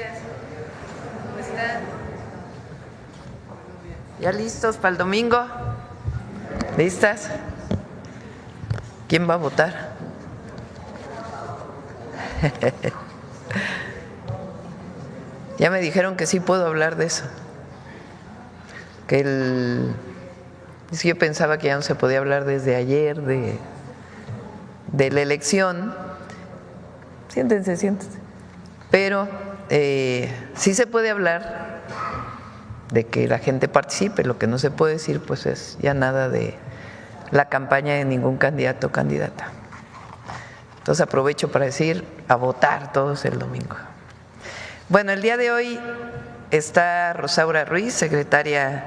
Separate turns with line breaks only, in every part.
días. ¿Cómo están? ¿Ya listos para el domingo? ¿Listas? ¿Quién va a votar? Ya me dijeron que sí puedo hablar de eso. Es que yo pensaba que ya no se podía hablar desde ayer de la elección. Siéntense, siéntense. Pero sí se puede hablar de que la gente participe. Lo que no se puede decir pues es ya nada de la campaña de ningún candidato o candidata. Entonces aprovecho para decir a votar todos el domingo. Bueno, el día de hoy está Rosaura Ruiz, secretaria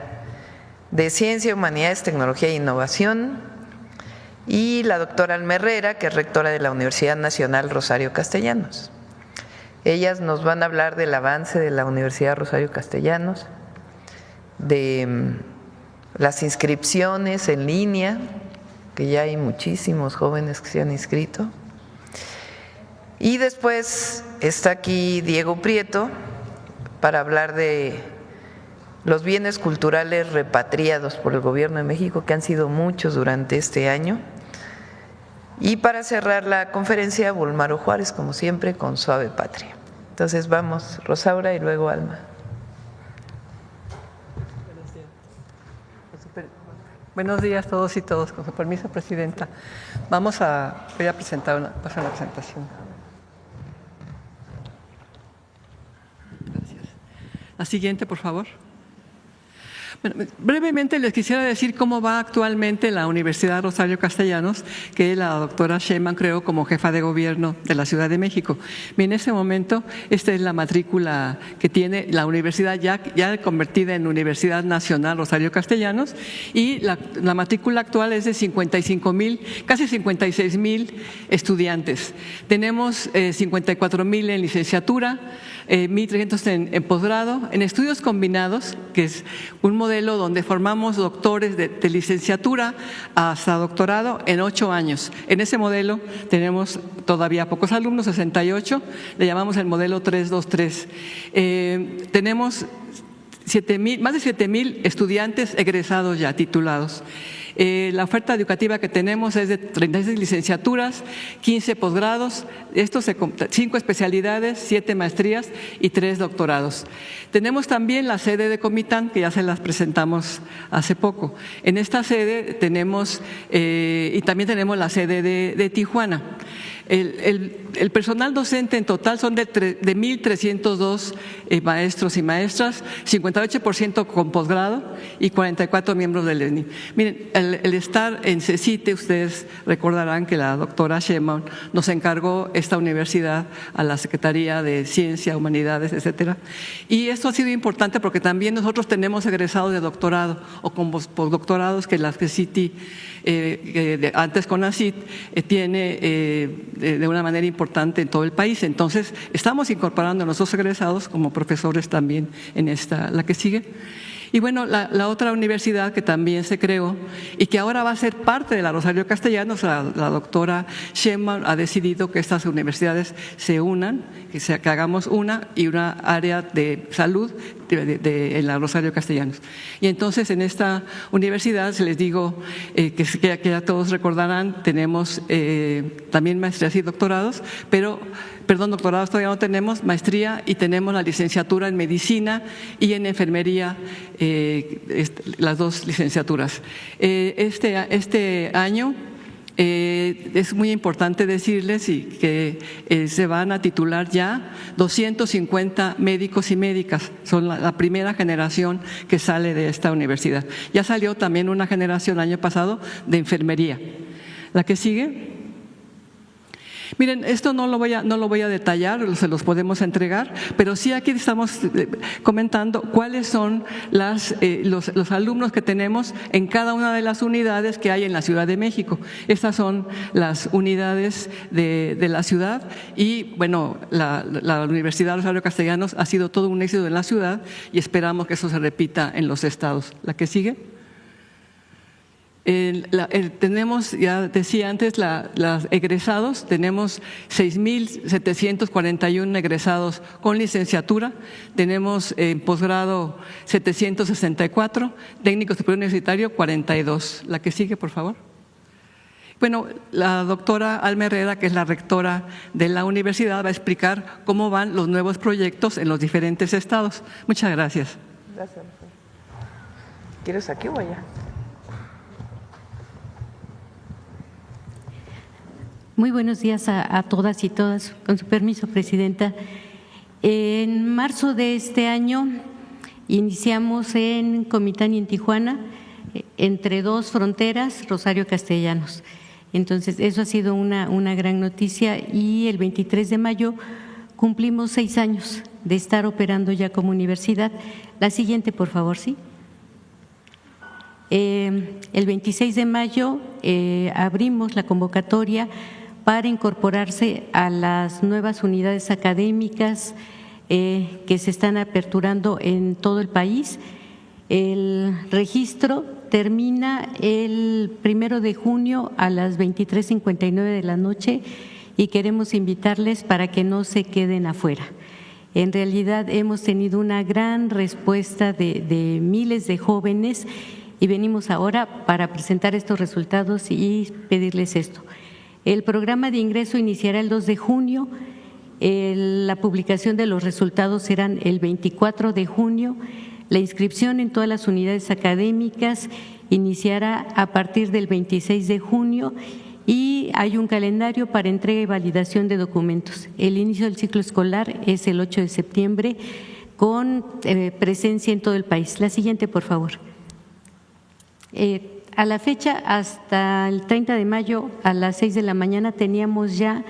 de Ciencia, Humanidades, Tecnología e Innovación, y la doctora Alma Herrera, que es rectora de la Universidad Nacional Rosario Castellanos. Ellas nos van a hablar del avance de la Universidad Rosario Castellanos, de las inscripciones en línea, que ya hay muchísimos jóvenes que se han inscrito. Y después está aquí Diego Prieto para hablar de los bienes culturales repatriados por el Gobierno de México, que han sido muchos durante este año. Y para cerrar la conferencia, Bulmaro Juárez, como siempre, con Suave Patria. Entonces vamos, Rosaura y luego Alma.
Buenos días a todos y todas. Con su permiso, Presidenta. Voy a presentar pasar la presentación. Gracias. La siguiente, por favor. Bueno, brevemente les quisiera decir cómo va actualmente la Universidad Rosario Castellanos, que la doctora Sheinbaum creó como jefa de gobierno de la Ciudad de México. En ese momento, esta es la matrícula que tiene la universidad ya convertida en Universidad Nacional Rosario Castellanos, y la matrícula actual es de 55,000, casi 56,000 estudiantes. Tenemos 54,000 en licenciatura, 1,300 en posgrado, en estudios combinados, que es un modelo donde formamos doctores de licenciatura hasta doctorado en 8 años. En ese modelo tenemos todavía pocos alumnos, 68, le llamamos el modelo 323. Tenemos más de 7,000 estudiantes egresados ya, titulados. La oferta educativa que tenemos es de 36 licenciaturas, 15 posgrados, 5 especialidades, 7 maestrías y 3 doctorados. Tenemos también la sede de Comitán, que ya se las presentamos hace poco. En esta sede tenemos, y también tenemos la sede de Tijuana. El personal docente en total son de 1,302 maestros y maestras, 58% con posgrado y 44 miembros del ENI. Miren, el estar en CECITE, ustedes recordarán que la doctora Sheinbaum nos encargó esta universidad a la Secretaría de Ciencia, Humanidades, etcétera. Y esto ha sido importante porque también nosotros tenemos egresados de doctorado o con postdoctorados que la CECITE, antes CONACYT, tiene de una manera importante en todo el país. Entonces, estamos incorporando a nuestros egresados como profesores también en la que sigue. Y bueno, la otra universidad que también se creó y que ahora va a ser parte de la Rosario Castellanos, la doctora Sheinbaum ha decidido que estas universidades se unan, que hagamos una área de salud en la Rosario Castellanos. Y entonces en esta universidad, se les digo que ya todos recordarán, tenemos también maestrías y doctorados, doctorados todavía no tenemos, maestría, y tenemos la licenciatura en medicina y en enfermería, las 2 licenciaturas. Este año es muy importante decirles que se van a titular ya 250 médicos y médicas. Son la primera generación que sale de esta universidad. Ya salió también una generación el año pasado de enfermería. La que sigue. Miren, esto no lo voy a detallar, se los podemos entregar, pero sí aquí estamos comentando cuáles son los alumnos que tenemos en cada una de las unidades que hay en la Ciudad de México. Estas son las unidades de la ciudad y, bueno, la Universidad Rosario Castellanos ha sido todo un éxito en la ciudad y esperamos que eso se repita en los estados. ¿La que sigue? Tenemos, ya decía antes, los egresados, tenemos 6.741 egresados con licenciatura, tenemos en posgrado 764, técnico superior universitario 42. La que sigue, por favor. Bueno, la doctora Alma Herrera, que es la rectora de la universidad, va a explicar cómo van los nuevos proyectos en los diferentes estados. Muchas gracias.
Gracias. ¿Quieres aquí o allá?
Muy buenos días a todas y todas. Con su permiso, Presidenta. En marzo de este año iniciamos en Comitán y en Tijuana, entre dos fronteras, Rosario Castellanos. Entonces, eso ha sido una gran noticia y el 23 de mayo cumplimos 6 años de estar operando ya como universidad. La siguiente, por favor, ¿sí? El 26 de mayo abrimos la convocatoria para incorporarse a las nuevas unidades académicas que se están aperturando en todo el país. El registro termina el 1 de junio a las 23:59 de la noche y queremos invitarles para que no se queden afuera. En realidad hemos tenido una gran respuesta de miles de jóvenes y venimos ahora para presentar estos resultados y pedirles esto. El programa de ingreso iniciará el 2 de junio, la publicación de los resultados serán el 24 de junio, la inscripción en todas las unidades académicas iniciará a partir del 26 de junio y hay un calendario para entrega y validación de documentos. El inicio del ciclo escolar es el 8 de septiembre con presencia en todo el país. La siguiente, por favor. A la fecha, hasta el 30 de mayo a las 6 de la mañana teníamos ya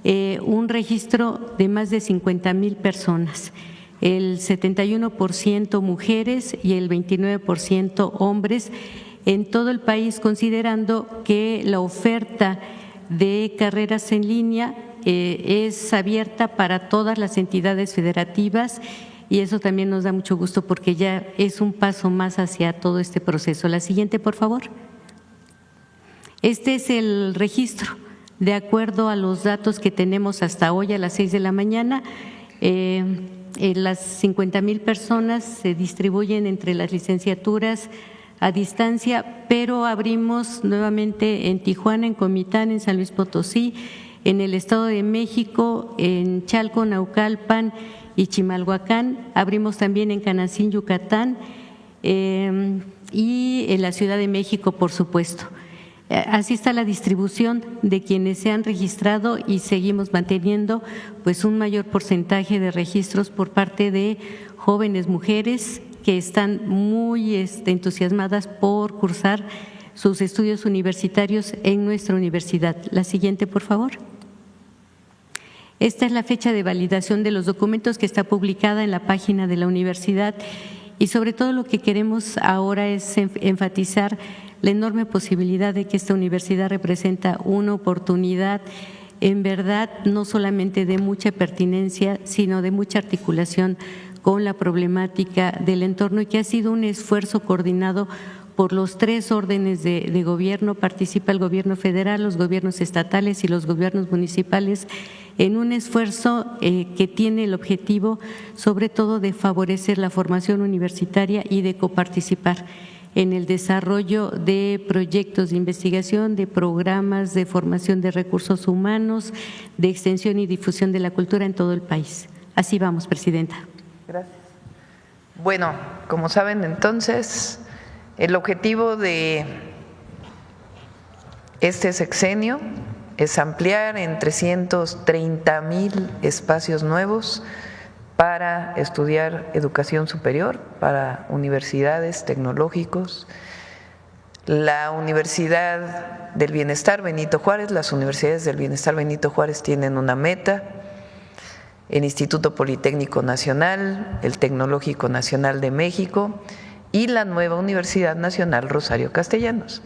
un registro de más de 50,000 personas, el 71% mujeres y el 29% hombres en todo el país, considerando que la oferta de carreras en línea es abierta para todas las entidades federativas. Y eso también nos da mucho gusto porque ya es un paso más hacia todo este proceso. La siguiente, por favor. Este es el registro. De acuerdo a los datos que tenemos hasta hoy a las 6 de la mañana, las 50,000 personas se distribuyen entre las licenciaturas a distancia, pero abrimos nuevamente en Tijuana, en Comitán, en San Luis Potosí, en el Estado de México, en Chalco, Naucalpan y Chimalhuacán, abrimos también en Canacín, Yucatán y en la Ciudad de México, por supuesto. Así está la distribución de quienes se han registrado y seguimos manteniendo pues un mayor porcentaje de registros por parte de jóvenes mujeres que están muy entusiasmadas por cursar sus estudios universitarios en nuestra universidad. La siguiente, por favor. Esta es la fecha de validación de los documentos que está publicada en la página de la universidad y sobre todo lo que queremos ahora es enfatizar la enorme posibilidad de que esta universidad representa una oportunidad en verdad no solamente de mucha pertinencia, sino de mucha articulación con la problemática del entorno y que ha sido un esfuerzo coordinado por los 3 órdenes de gobierno. Participa el gobierno federal, los gobiernos estatales y los gobiernos municipales en un esfuerzo que tiene el objetivo sobre todo de favorecer la formación universitaria y de coparticipar en el desarrollo de proyectos de investigación, de programas de formación de recursos humanos, de extensión y difusión de la cultura en todo el país. Así vamos, Presidenta.
Gracias. Bueno, como saben entonces, el objetivo de este sexenio es ampliar en 330,000 espacios nuevos para estudiar educación superior, para universidades, tecnológicos. La Universidad del Bienestar Benito Juárez, las universidades del Bienestar Benito Juárez tienen una meta, el Instituto Politécnico Nacional, el Tecnológico Nacional de México y la nueva Universidad Nacional Rosario Castellanos.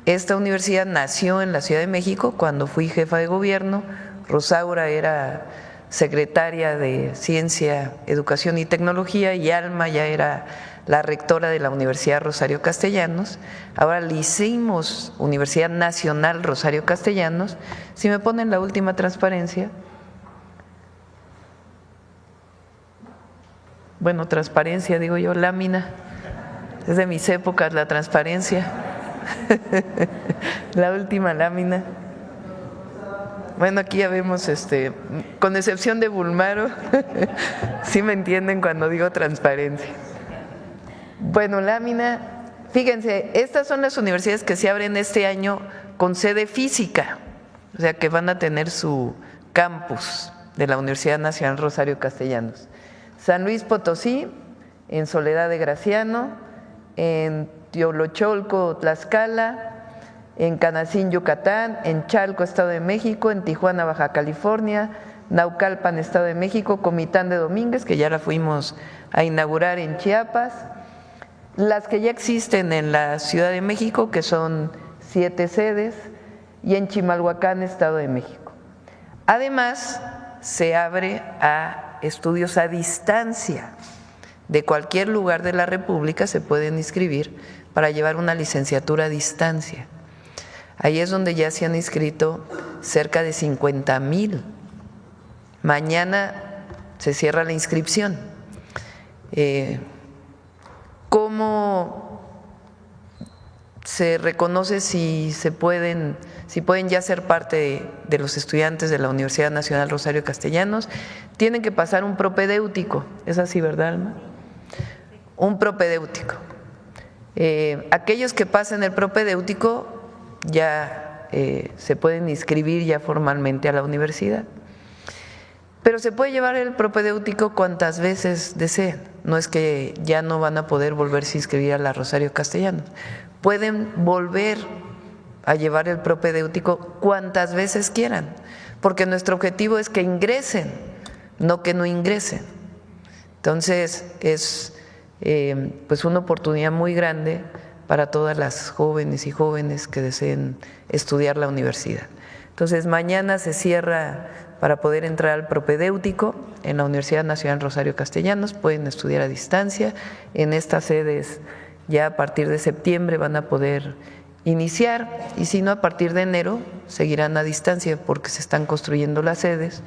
Esta universidad nació en la Ciudad de México cuando fui jefa de gobierno. Rosaura era secretaria de Ciencia, Educación y Tecnología, y Alma ya era la rectora de la Universidad Rosario Castellanos. Ahora le hicimos Universidad Nacional Rosario Castellanos. Si me ponen la última transparencia. Bueno, transparencia, digo yo, lámina. Es de mis épocas la transparencia. La última lámina. Bueno, aquí ya vemos, con excepción de Bulmaro, sí me entienden cuando digo transparencia. Bueno, lámina, fíjense, estas son las universidades que se abren este año con sede física, o sea que van a tener su campus de la Universidad Nacional Rosario Castellanos. San Luis Potosí, en Soledad de Graciano, en Teolocholco, Tlaxcala, en Canacín, Yucatán, en Chalco, Estado de México, en Tijuana, Baja California, Naucalpan, Estado de México, Comitán de Domínguez, que ya la fuimos a inaugurar en Chiapas, las que ya existen en la Ciudad de México, que son 7 sedes, y en Chimalhuacán, Estado de México. Además, se abre a estudios a distancia. De cualquier lugar de la República se pueden inscribir para llevar una licenciatura a distancia. Ahí es donde ya se han inscrito cerca de 50,000. Mañana se cierra la inscripción. ¿Cómo se reconoce si pueden ya ser parte de los estudiantes de la Universidad Nacional Rosario Castellanos? Tienen que pasar un propedéutico. ¿Es así, verdad, Alma? Un propedéutico. Aquellos que pasen el propedéutico ya se pueden inscribir ya formalmente a la universidad. Pero se puede llevar el propedéutico cuantas veces deseen. No es que ya no van a poder volverse a inscribir a la Rosario Castellanos. Pueden volver a llevar el propedéutico cuantas veces quieran, porque nuestro objetivo es que ingresen, no que no ingresen. Entonces es pues una oportunidad muy grande para todas las jóvenes y jóvenes que deseen estudiar la universidad. Entonces mañana se cierra para poder entrar al propedéutico en la Universidad Nacional Rosario Castellanos. Pueden estudiar a distancia. En estas sedes ya a partir de septiembre van a poder iniciar, y si no, a partir de enero seguirán a distancia porque se están construyendo las sedes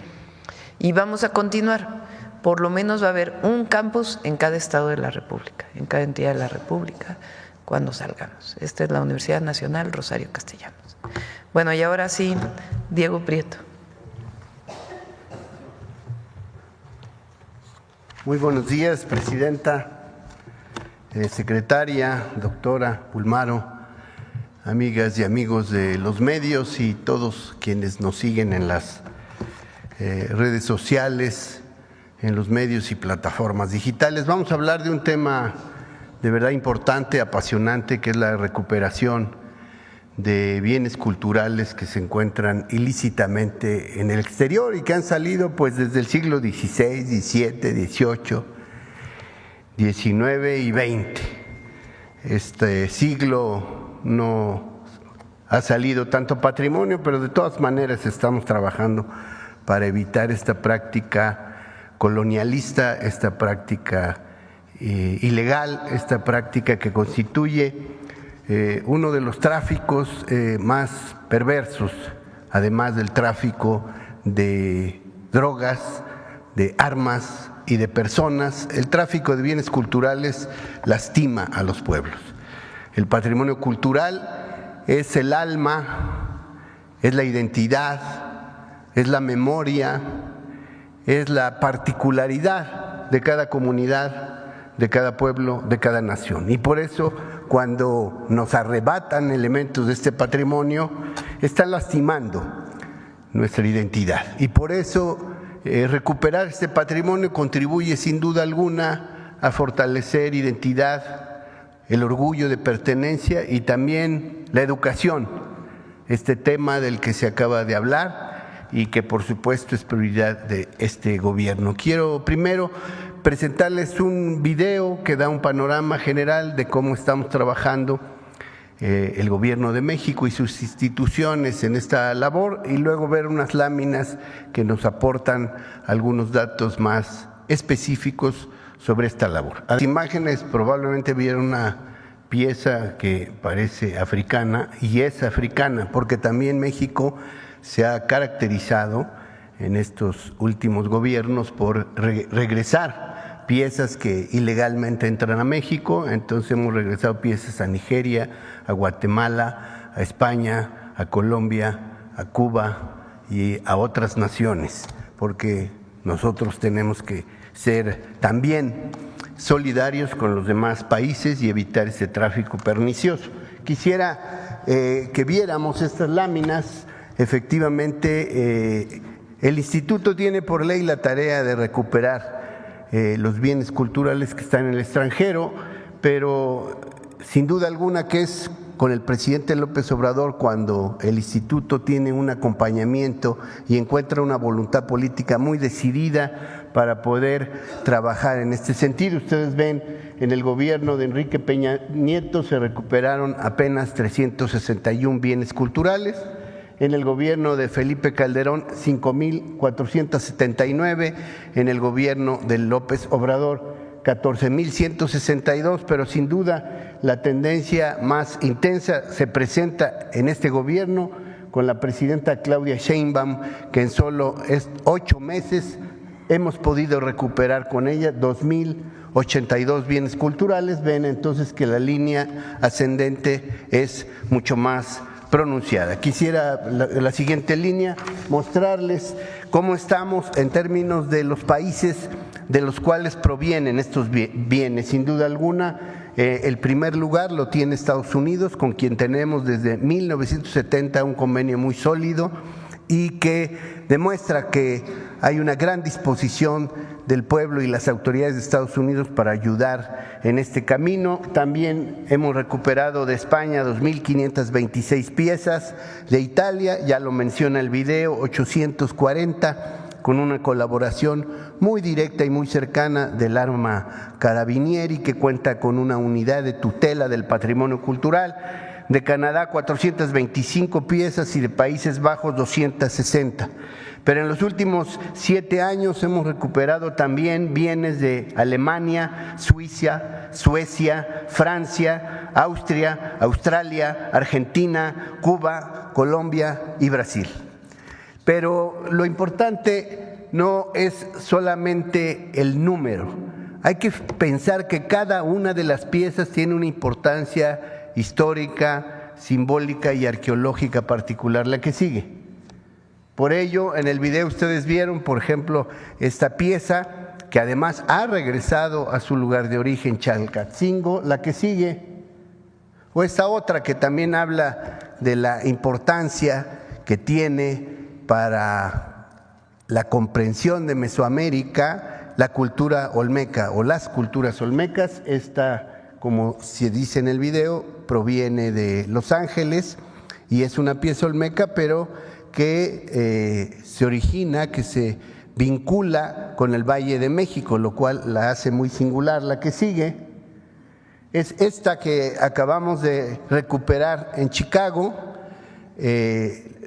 y vamos a continuar. Por lo menos va a haber un campus en cada estado de la República, en cada entidad de la República cuando salgamos. Esta es la Universidad Nacional Rosario Castellanos. Bueno, y ahora sí, Diego Prieto.
Muy buenos días, presidenta, secretaria, doctora Bulmaro, amigas y amigos de los medios y todos quienes nos siguen en las redes sociales, en los medios y plataformas digitales. Vamos a hablar de un tema de verdad importante, apasionante, que es la recuperación de bienes culturales que se encuentran ilícitamente en el exterior y que han salido pues desde el siglo XVI, XVII, XVIII, XIX y XX. Este siglo no ha salido tanto patrimonio, pero de todas maneras estamos trabajando para evitar esta práctica colonialista, esta práctica ilegal, esta práctica que constituye uno de los tráficos más perversos, además del tráfico de drogas, de armas y de personas. El tráfico de bienes culturales lastima a los pueblos. El patrimonio cultural es el alma, es la identidad, es la memoria, es la particularidad de cada comunidad, de cada pueblo, de cada nación. Y por eso, cuando nos arrebatan elementos de este patrimonio, están lastimando nuestra identidad. Y por eso recuperar este patrimonio contribuye sin duda alguna a fortalecer identidad, el orgullo de pertenencia y también la educación, este tema del que se acaba de hablar y que por supuesto es prioridad de este gobierno. Quiero primero presentarles un video que da un panorama general de cómo estamos trabajando el gobierno de México y sus instituciones en esta labor, y luego ver unas láminas que nos aportan algunos datos más específicos sobre esta labor. Las imágenes probablemente vieron una pieza que parece africana, y es africana porque también México se ha caracterizado en estos últimos gobiernos por regresar piezas que ilegalmente entran a México. Entonces hemos regresado piezas a Nigeria, a Guatemala, a España, a Colombia, a Cuba y a otras naciones, porque nosotros tenemos que ser también solidarios con los demás países y evitar ese tráfico pernicioso. Quisiera que viéramos estas láminas. Efectivamente, el instituto tiene por ley la tarea de recuperar los bienes culturales que están en el extranjero, pero sin duda alguna que es con el presidente López Obrador cuando el instituto tiene un acompañamiento y encuentra una voluntad política muy decidida para poder trabajar en este sentido. Ustedes ven, en el gobierno de Enrique Peña Nieto se recuperaron apenas 361 bienes culturales. En el gobierno de Felipe Calderón, 5,479. En el gobierno de López Obrador, 14,162. Pero sin duda la tendencia más intensa se presenta en este gobierno con la presidenta Claudia Sheinbaum, que en solo 8 meses hemos podido recuperar con ella 2,082 bienes culturales. Ven entonces que la línea ascendente es mucho más pronunciada. Quisiera la siguiente línea mostrarles cómo estamos en términos de los países de los cuales provienen estos bienes. Sin duda alguna, el primer lugar lo tiene Estados Unidos, con quien tenemos desde 1970 un convenio muy sólido y que demuestra que hay una gran disposición del pueblo y las autoridades de Estados Unidos para ayudar en este camino. También hemos recuperado de España 2,526 piezas, de Italia, ya lo menciona el video, 840, con una colaboración muy directa y muy cercana del Arma Carabinieri, que cuenta con una unidad de tutela del patrimonio cultural. De Canadá 425 piezas y de Países Bajos 260. Pero en los últimos 7 años hemos recuperado también bienes de Alemania, Suecia, Francia, Austria, Australia, Argentina, Cuba, Colombia y Brasil. Pero lo importante no es solamente el número. Hay que pensar que cada una de las piezas tiene una importancia histórica, simbólica y arqueológica particular. La que sigue. Por ello, en el video ustedes vieron, por ejemplo, esta pieza que además ha regresado a su lugar de origen, Chalcatzingo. La que sigue, o esta otra que también habla de la importancia que tiene para la comprensión de Mesoamérica la cultura olmeca o las culturas olmecas. Esta, como se dice en el video, proviene de Los Ángeles y es una pieza olmeca, pero que se origina, que se vincula con el Valle de México, lo cual la hace muy singular. La que sigue es esta que acabamos de recuperar en Chicago.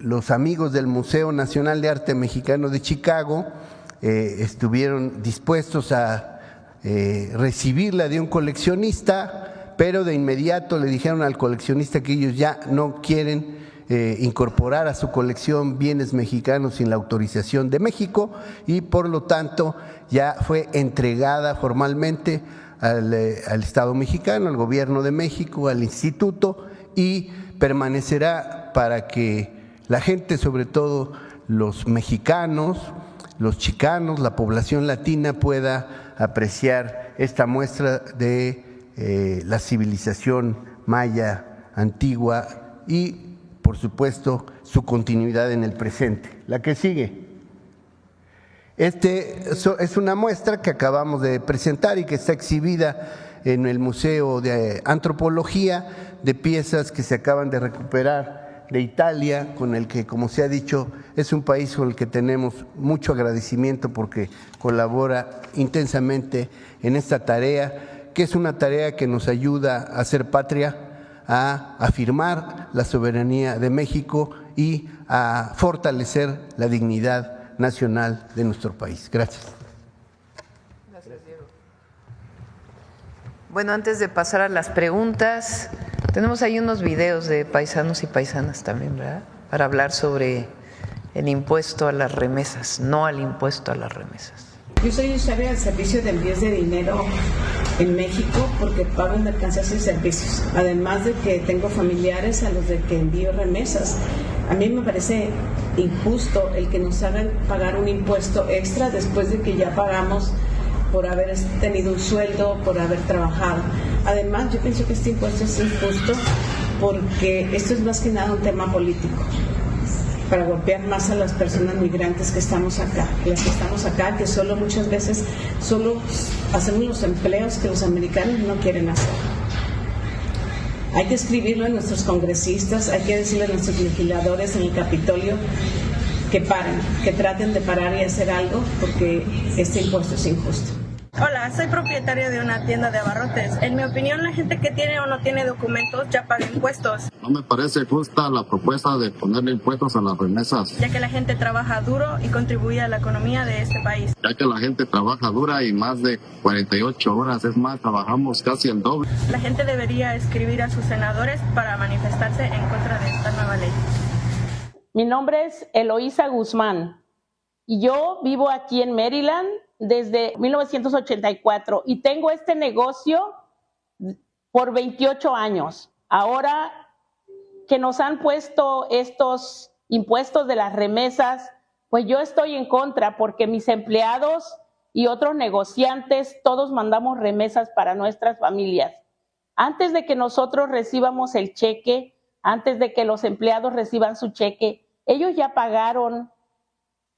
Los amigos del Museo Nacional de Arte Mexicano de Chicago estuvieron dispuestos a recibirla de un coleccionista, pero de inmediato le dijeron al coleccionista que ellos ya no quieren incorporar a su colección bienes mexicanos sin la autorización de México, y por lo tanto ya fue entregada formalmente al Estado mexicano, al gobierno de México, al instituto, y permanecerá para que la gente, sobre todo los mexicanos, los chicanos, la población latina, pueda apreciar esta muestra de la civilización maya antigua y, por supuesto, su continuidad en el presente. La que sigue. Es una muestra que acabamos de presentar y que está exhibida en el Museo de Antropología, de piezas que se acaban de recuperar de Italia, con el que, como se ha dicho, es un país con el que tenemos mucho agradecimiento porque colabora intensamente en esta tarea, que es una tarea que nos ayuda a hacer patria, a afirmar la soberanía de México y a fortalecer la dignidad nacional de nuestro país. Gracias.
Bueno, antes de pasar a las preguntas, tenemos ahí unos videos de paisanos y paisanas también, ¿verdad? Para hablar sobre el impuesto a las remesas, no al impuesto a las remesas.
Yo soy usuaria del servicio de envíos de dinero en México porque pago mercancías y servicios, además de que tengo familiares a los de que envío remesas. A mí me parece injusto el que nos hagan pagar un impuesto extra después de que ya pagamos por haber tenido un sueldo, por haber trabajado. Además, yo pienso que este impuesto es injusto porque esto es más que nada un tema político, para golpear más a las personas migrantes que estamos acá, que solo muchas veces solo hacemos los empleos que los americanos no quieren hacer. Hay que escribirlo a nuestros congresistas, hay que decirle a nuestros legisladores en el Capitolio que paren, que traten de parar y hacer algo porque este impuesto es injusto.
Hola, soy propietaria de una tienda de abarrotes. En mi opinión, la gente que tiene o no tiene documentos ya paga impuestos.
No me parece justa la propuesta de ponerle impuestos a las remesas,
Ya que la gente trabaja duro y contribuye a la economía de este país.
ya que la gente trabaja dura y más de 48 horas, es más, trabajamos casi el doble.
La gente debería escribir a sus senadores para manifestarse en contra de esta nueva ley.
Mi nombre es Eloísa Guzmán y yo vivo aquí en Maryland desde 1984 y tengo este negocio por 28 años. Ahora que nos han puesto estos impuestos de las remesas, pues yo estoy en contra porque mis empleados y otros negociantes todos mandamos remesas para nuestras familias. Antes de que nosotros recibamos el cheque, antes de que los empleados reciban su cheque, ellos ya pagaron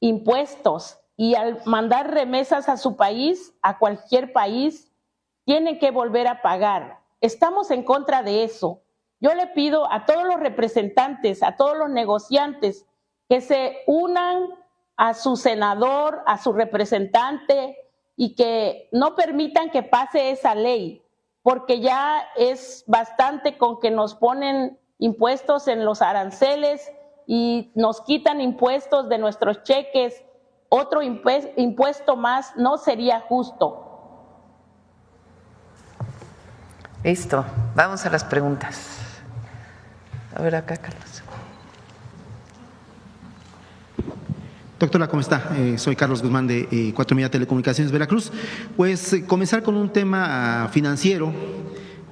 impuestos y al mandar remesas a su país, a cualquier país, tienen que volver a pagar. Estamos en contra de eso. Yo le pido a todos los representantes, a todos los negociantes, que se unan a su senador, a su representante y que no permitan que pase esa ley, porque ya es bastante con que nos ponen impuestos en los aranceles y nos quitan impuestos de nuestros cheques. Otro impuesto más no sería justo.
Listo, vamos a las preguntas. A ver acá, Carlos.
Doctora, ¿cómo está? Soy Carlos Guzmán de 4 Media Telecomunicaciones Veracruz. Pues comenzar con un tema financiero.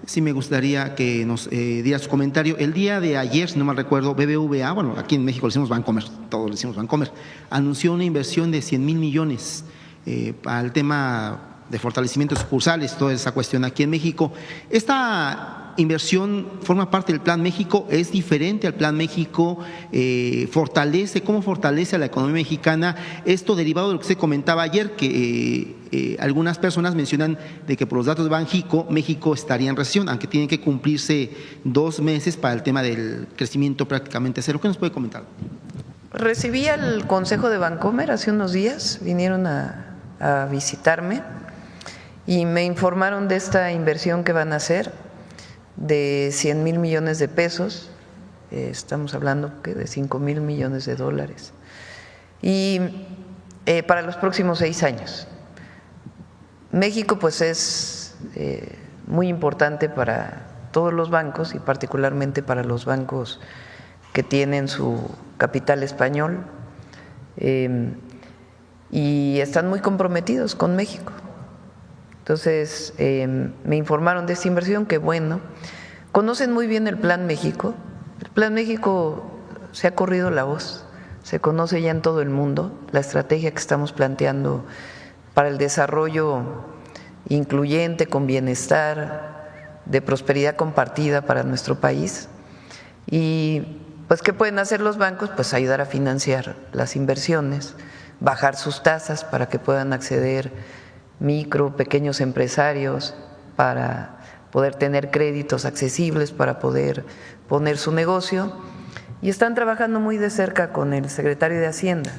Sí me gustaría que nos diera su comentario. El día de ayer, si no mal recuerdo, BBVA, bueno, aquí en México le decimos Bancomer, todos le decimos Bancomer, anunció una inversión de 100,000 millones para el tema de fortalecimiento de sucursales, toda esa cuestión aquí en México. Esta inversión forma parte del Plan México, es diferente al Plan México, ¿cómo fortalece a la economía mexicana? Esto derivado de lo que usted comentaba ayer, que algunas personas mencionan de que por los datos de Banxico, México estaría en recesión, aunque tienen que cumplirse 2 meses para el tema del crecimiento prácticamente cero. ¿Qué nos puede comentar?
Recibí al Consejo de Bancomer hace unos días, vinieron a visitarme y me informaron de esta inversión que van a hacer de 100,000 millones de pesos, estamos hablando que de 5,000 millones de dólares, y para los próximos 6 años. México pues es muy importante para todos los bancos y particularmente para los bancos que tienen su capital español y están muy comprometidos con México. Entonces, me informaron de esta inversión, que bueno, conocen muy bien el Plan México. El Plan México se ha corrido la voz, se conoce ya en todo el mundo, la estrategia que estamos planteando para el desarrollo incluyente, con bienestar, de prosperidad compartida para nuestro país. Y pues, ¿qué pueden hacer los bancos? Pues ayudar a financiar las inversiones, bajar sus tasas para que puedan acceder micro, pequeños empresarios para poder tener créditos accesibles, para poder poner su negocio, y están trabajando muy de cerca con el secretario de Hacienda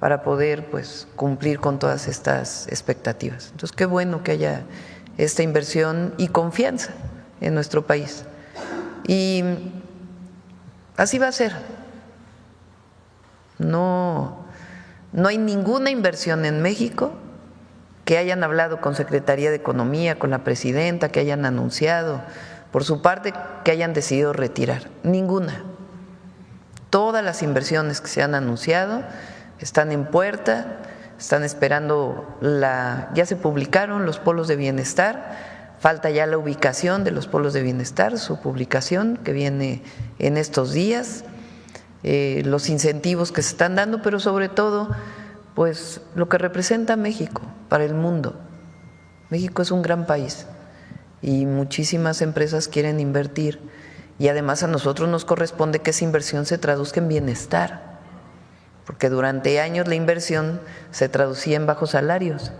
para poder pues cumplir con todas estas expectativas. Entonces, qué bueno que haya esta inversión y confianza en nuestro país. Y así va a ser. No hay ninguna inversión en México que hayan hablado con Secretaría de Economía, con la presidenta, que hayan anunciado por su parte que hayan decidido retirar. Ninguna. Todas las inversiones que se han anunciado están en puerta, están esperando ya se publicaron los polos de bienestar, falta ya la ubicación de los polos de bienestar, su publicación que viene en estos días, los incentivos que se están dando, pero sobre todo, pues lo que representa México para el mundo. México es un gran país y muchísimas empresas quieren invertir y además a nosotros nos corresponde que esa inversión se traduzca en bienestar, porque durante años la inversión se traducía en bajos salarios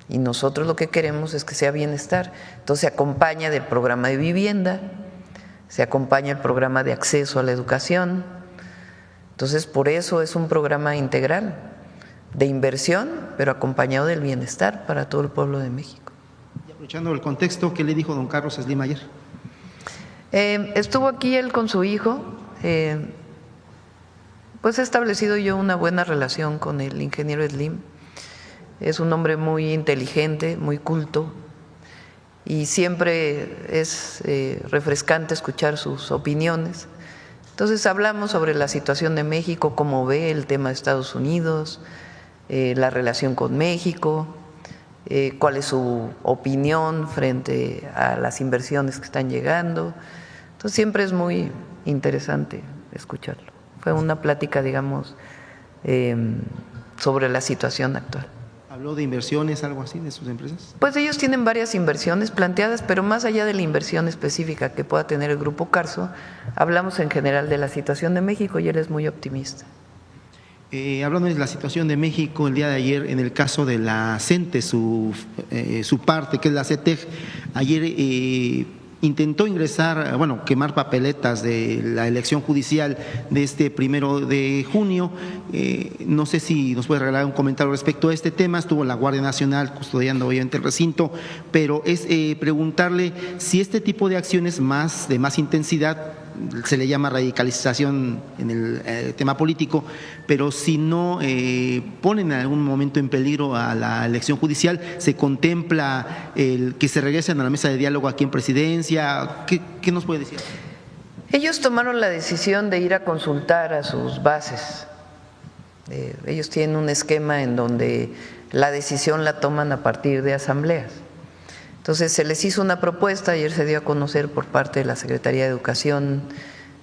y nosotros lo que queremos es que sea bienestar. Entonces se acompaña del programa de vivienda, se acompaña el programa de acceso a la educación. Entonces por eso es un programa integral de inversión, pero acompañado del bienestar para todo el pueblo de México.
Y aprovechando el contexto, ¿qué le dijo don Carlos Slim ayer?
Estuvo aquí él con su hijo, pues he establecido yo una buena relación con el ingeniero Slim. Es un hombre muy inteligente, muy culto y siempre es refrescante escuchar sus opiniones. Entonces hablamos sobre la situación de México, cómo ve el tema de Estados Unidos, la relación con México, cuál es su opinión frente a las inversiones que están llegando. Entonces siempre es muy interesante escucharlo. Fue una plática, digamos, sobre la situación actual.
¿Habló de inversiones, algo así, de sus empresas?
Pues ellos tienen varias inversiones planteadas, pero más allá de la inversión específica que pueda tener el Grupo Carso, hablamos en general de la situación de México y él es muy optimista.
Hablando de la situación de México, el día de ayer, en el caso de la CENTE, su parte, que es la CETEG, ayer intentó ingresar, bueno, quemar papeletas de la elección judicial de este 1 de junio. No sé si nos puede regalar un comentario respecto a este tema. Estuvo la Guardia Nacional custodiando obviamente el recinto, pero es preguntarle si este tipo de acciones de más intensidad, se le llama radicalización en el tema político, pero si no ponen en algún momento en peligro a la elección judicial, ¿se contempla el que se regresen a la mesa de diálogo aquí en Presidencia? ¿Qué nos puede decir?
Ellos tomaron la decisión de ir a consultar a sus bases. Ellos tienen un esquema en donde la decisión la toman a partir de asambleas. Entonces se les hizo una propuesta, ayer se dio a conocer por parte de la Secretaría de Educación,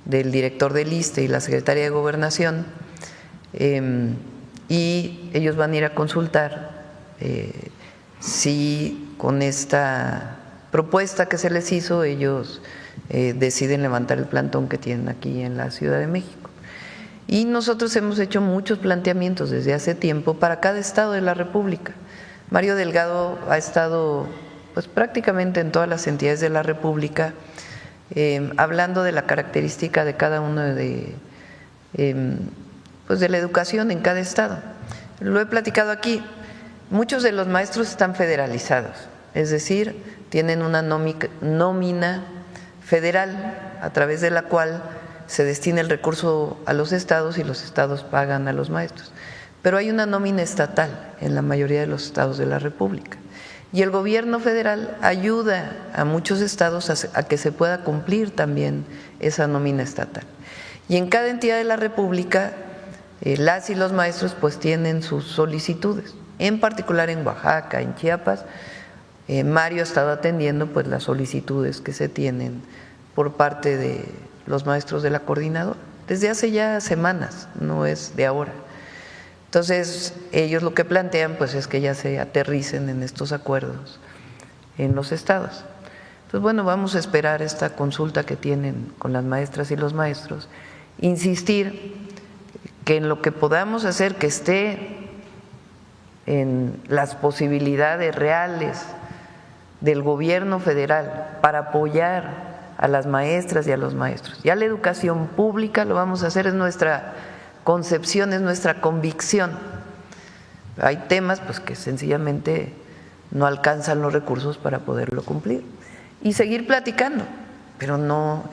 del director del ISSSTE y la Secretaría de Gobernación, y ellos van a ir a consultar si con esta propuesta que se les hizo ellos deciden levantar el plantón que tienen aquí en la Ciudad de México. Y nosotros hemos hecho muchos planteamientos desde hace tiempo para cada estado de la República. Mario Delgado ha estado pues prácticamente en todas las entidades de la República, hablando de la característica de cada uno pues de la educación en cada estado. Lo he platicado aquí, muchos de los maestros están federalizados, es decir, tienen una nómina federal a través de la cual se destina el recurso a los estados y los estados pagan a los maestros. Pero hay una nómina estatal en la mayoría de los estados de la República. Y el gobierno federal ayuda a muchos estados a que se pueda cumplir también esa nómina estatal. Y en cada entidad de la República, las y los maestros pues tienen sus solicitudes, en particular en Oaxaca, en Chiapas. Mario ha estado atendiendo pues las solicitudes que se tienen por parte de los maestros de la coordinadora, desde hace ya semanas, no es de ahora. Entonces, ellos lo que plantean pues es que ya se aterricen en estos acuerdos en los estados. Entonces, bueno, vamos a esperar esta consulta que tienen con las maestras y los maestros, insistir que en lo que podamos hacer que esté en las posibilidades reales del gobierno federal para apoyar a las maestras y a los maestros. Ya la educación pública lo vamos a hacer, es nuestra concepción, es nuestra convicción. Hay temas pues que sencillamente no alcanzan los recursos para poderlo cumplir y seguir platicando pero no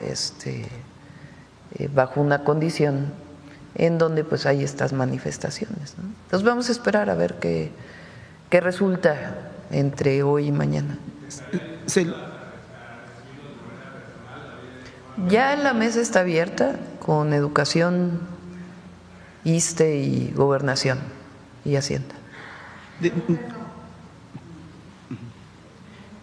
bajo una condición en donde pues hay estas manifestaciones, ¿no? Entonces vamos a esperar a ver qué resulta entre hoy y mañana. Ya la mesa está abierta con Educación, ISSSTE y Gobernación y Hacienda.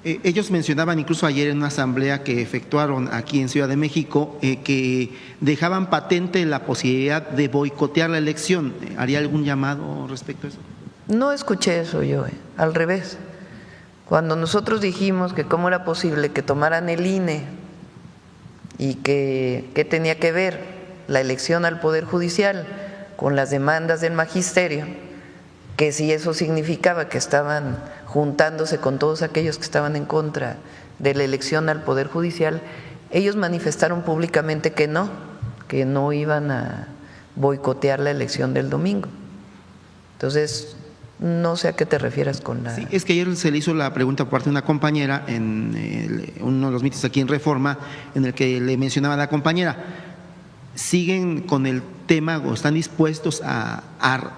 Ellos mencionaban incluso ayer en una asamblea que efectuaron aquí en Ciudad de México que dejaban patente la posibilidad de boicotear la elección. ¿Haría algún llamado respecto a eso?
No escuché eso yo, al revés. Cuando nosotros dijimos que cómo era posible que tomaran el INE y que tenía que ver la elección al Poder Judicial con las demandas del magisterio, que si eso significaba que estaban juntándose con todos aquellos que estaban en contra de la elección al Poder Judicial, ellos manifestaron públicamente que no iban a boicotear la elección del domingo. Entonces, no sé a qué te refieras con la…
Sí, es que ayer se le hizo la pregunta por parte de una compañera en uno de los mítines aquí en Reforma, en el que le mencionaba a la compañera, ¿siguen con el tema o están dispuestos a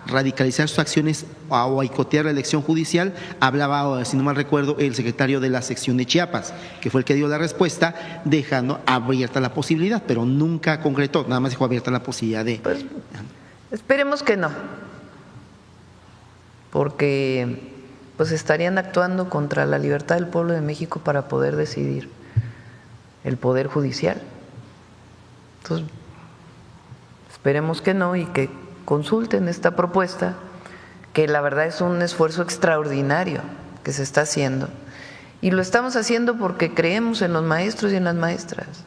radicalizar sus acciones o a boicotear la elección judicial? Hablaba, si no mal recuerdo, el secretario de la sección de Chiapas, que fue el que dio la respuesta, dejando abierta la posibilidad, pero nunca concretó, nada más dejó abierta la posibilidad de…
Pues, esperemos que no, porque pues estarían actuando contra la libertad del pueblo de México para poder decidir el Poder Judicial. Entonces, esperemos que no y que consulten esta propuesta, que la verdad es un esfuerzo extraordinario que se está haciendo. Y lo estamos haciendo porque creemos en los maestros y en las maestras,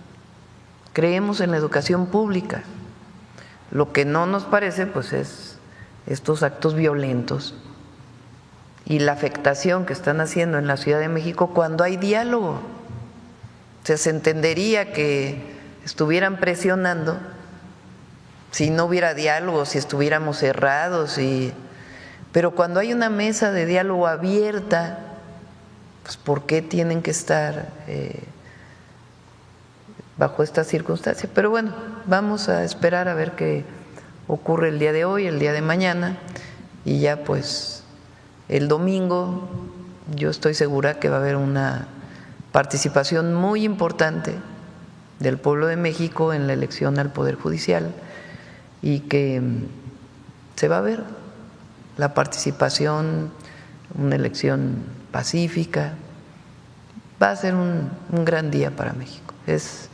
creemos en la educación pública. Lo que no nos parece pues es estos actos violentos y la afectación que están haciendo en la Ciudad de México cuando hay diálogo. O sea, se entendería que estuvieran presionando si no hubiera diálogo, si estuviéramos cerrados, pero cuando hay una mesa de diálogo abierta, pues ¿por qué tienen que estar bajo estas circunstancias? Pero bueno, vamos a esperar a ver qué ocurre el día de hoy, el día de mañana, y ya pues el domingo yo estoy segura que va a haber una participación muy importante del pueblo de México en la elección al Poder Judicial y que se va a ver la participación, una elección pacífica. Va a ser un gran día para México. Es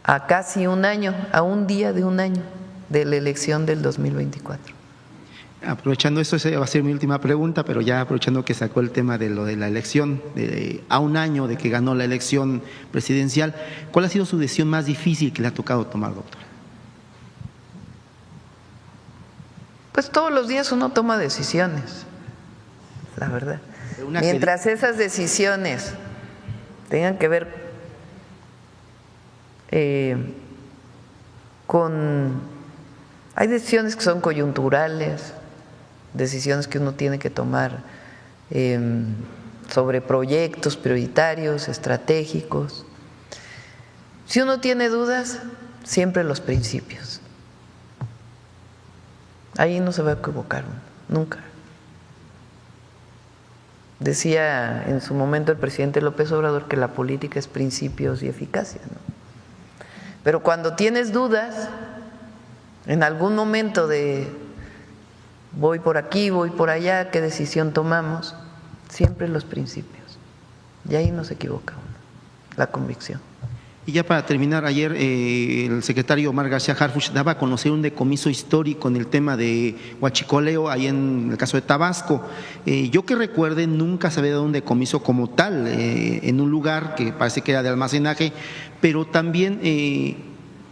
a casi un año, a un día de un año de la elección del 2024.
Aprovechando esto, esa va a ser mi última pregunta, pero ya aprovechando que sacó el tema de lo de la elección, a un año de que ganó la elección presidencial, ¿cuál ha sido su decisión más difícil que le ha tocado tomar, doctora?
Pues todos los días uno toma decisiones, la verdad. Mientras esas decisiones tengan que ver hay decisiones que son coyunturales, decisiones que uno tiene que tomar sobre proyectos prioritarios, estratégicos. Si uno tiene dudas, siempre los principios. Ahí no se va a equivocar uno, nunca. Decía en su momento el presidente López Obrador que la política es principios y eficacia, ¿no? Pero cuando tienes dudas, en algún momento de voy por aquí, voy por allá, qué decisión tomamos, siempre los principios. Y ahí no se equivoca uno, la convicción.
Y ya para terminar, ayer el secretario Omar García Harfuch daba a conocer un decomiso histórico en el tema de huachicoleo, ahí en el caso de Tabasco. Yo que recuerde, nunca se había dado un decomiso como tal, en un lugar que parece que era de almacenaje, pero también,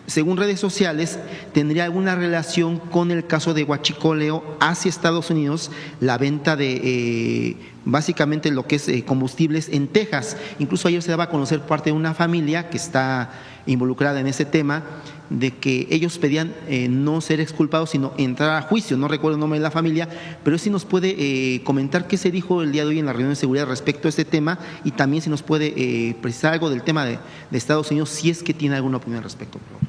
según redes sociales, tendría alguna relación con el caso de huachicoleo hacia Estados Unidos, la venta de básicamente lo que es combustibles en Texas. Incluso ayer se daba a conocer parte de una familia que está involucrada en ese tema, de que ellos pedían no ser exculpados, sino entrar a juicio. No recuerdo el nombre de la familia, pero sí nos puede comentar qué se dijo el día de hoy en la reunión de seguridad respecto a este tema, y también si nos puede precisar algo del tema de Estados Unidos, si es que tiene alguna opinión al respecto, por favor.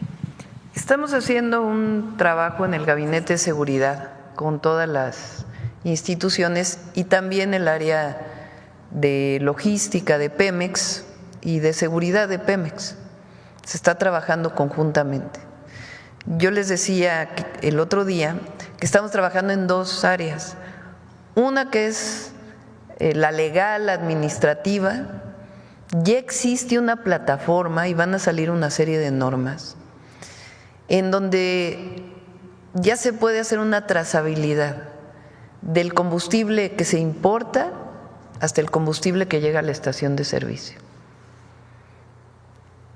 Estamos haciendo un trabajo en el Gabinete de Seguridad con todas las instituciones y también el área de logística de Pemex y de seguridad de Pemex. Se está trabajando conjuntamente. Yo les decía el otro día que estamos trabajando en dos áreas. Una que es la legal, administrativa. Ya existe una plataforma y van a salir una serie de normas en donde ya se puede hacer una trazabilidad del combustible que se importa hasta el combustible que llega a la estación de servicio.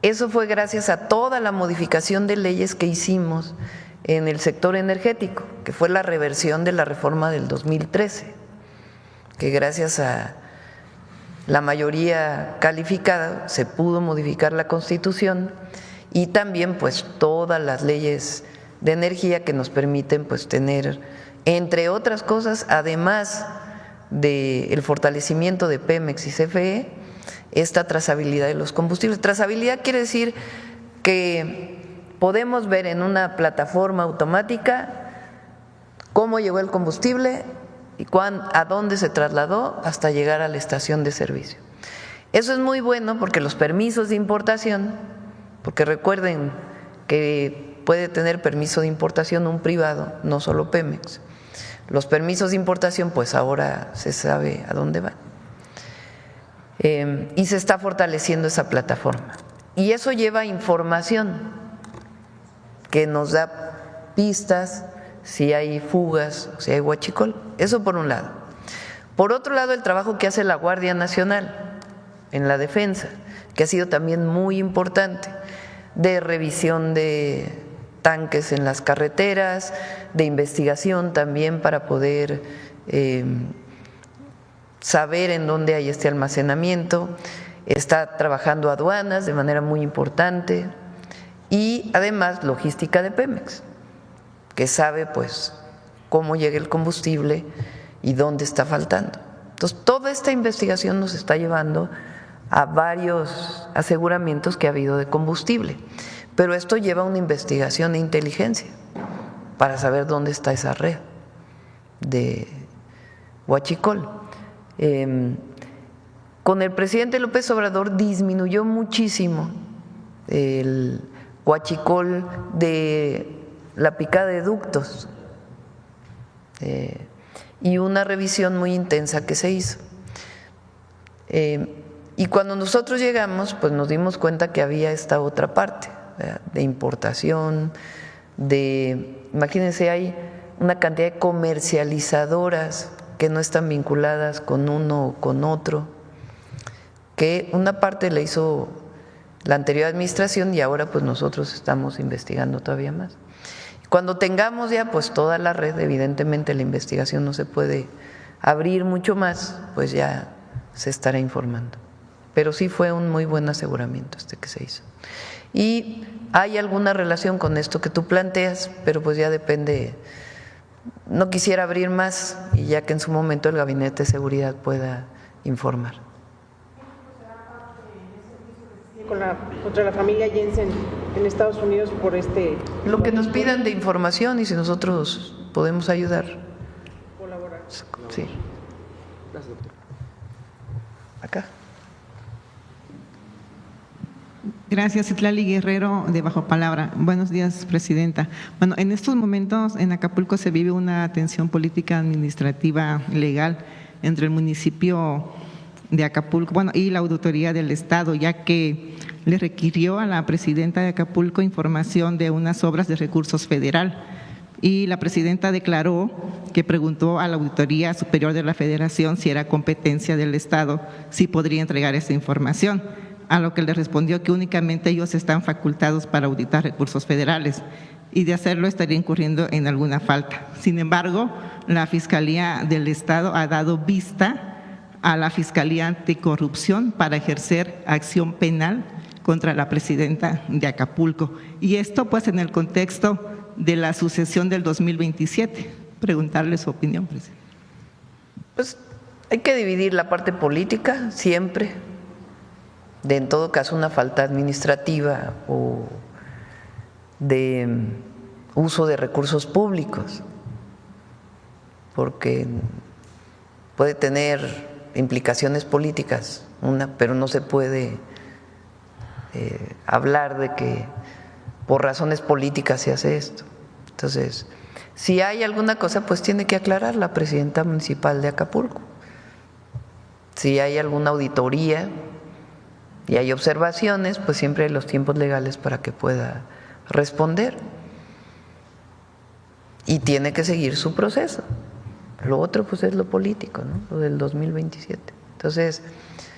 Eso fue gracias a toda la modificación de leyes que hicimos en el sector energético, que fue la reversión de la reforma del 2013, que gracias a la mayoría calificada se pudo modificar la Constitución y también pues todas las leyes de energía que nos permiten pues tener, entre otras cosas, además del fortalecimiento de Pemex y CFE, esta trazabilidad de los combustibles. Trazabilidad quiere decir que podemos ver en una plataforma automática cómo llegó el combustible y a dónde se trasladó hasta llegar a la estación de servicio. Eso es muy bueno porque los permisos de importación, porque recuerden que puede tener permiso de importación un privado, no solo Pemex. Los permisos de importación, pues ahora se sabe a dónde van. Y se está fortaleciendo esa plataforma. Y eso lleva información que nos da pistas si hay fugas, si hay huachicol. Eso por un lado. Por otro lado, el trabajo que hace la Guardia Nacional en la defensa, que ha sido también muy importante, de revisión de tanques en las carreteras, de investigación también para poder saber en dónde hay este almacenamiento. Está trabajando aduanas de manera muy importante y además logística de Pemex, que sabe pues cómo llega el combustible y dónde está faltando. Entonces, toda esta investigación nos está llevando a varios aseguramientos que ha habido de combustible, pero esto lleva a una investigación de inteligencia para saber dónde está esa red de huachicol. Con el presidente López Obrador disminuyó muchísimo el huachicol de la picada de ductos y una revisión muy intensa que se hizo. Y cuando nosotros llegamos, pues nos dimos cuenta que había esta otra parte, ¿verdad?, de importación, imagínense, hay una cantidad de comercializadoras que no están vinculadas con uno o con otro, que una parte la hizo la anterior administración y ahora pues nosotros estamos investigando todavía más. Cuando tengamos ya pues toda la red, evidentemente la investigación no se puede abrir mucho más, pues ya se estará informando. Pero sí fue un muy buen aseguramiento este que se hizo. Y hay alguna relación con esto que tú planteas, pero pues ya depende. No quisiera abrir más y ya que en su momento el Gabinete de Seguridad pueda informar.
Contra la familia Jensen en Estados Unidos por
lo que nos pidan de información y si nosotros podemos ayudar.
Colaborar.
Sí.
Gracias, doctor.
Acá.
Gracias, Citlali Guerrero, de Bajo Palabra. Buenos días, Presidenta. Bueno, en estos momentos en Acapulco se vive una tensión política, administrativa, legal entre el municipio de Acapulco, y la Auditoría del Estado, ya que le requirió a la Presidenta de Acapulco información de unas obras de recursos federal. Y la Presidenta declaró que preguntó a la Auditoría Superior de la Federación si era competencia del Estado, si podría entregar esa información, a lo que le respondió que únicamente ellos están facultados para auditar recursos federales y de hacerlo estaría incurriendo en alguna falta. Sin embargo, la Fiscalía del Estado ha dado vista a la Fiscalía Anticorrupción para ejercer acción penal contra la presidenta de Acapulco. Y esto pues en el contexto de la sucesión del 2027. Preguntarle su opinión, presidente.
Pues hay que dividir la parte política siempre, de en todo caso una falta administrativa o de uso de recursos públicos, porque puede tener implicaciones políticas, pero no se puede hablar de que por razones políticas se hace esto. Entonces, si hay alguna cosa, pues tiene que aclarar la presidenta municipal de Acapulco. Si hay alguna auditoría y hay observaciones, pues siempre hay los tiempos legales para que pueda responder. Y tiene que seguir su proceso. Lo otro pues es lo político, ¿no? Lo del 2027. Entonces,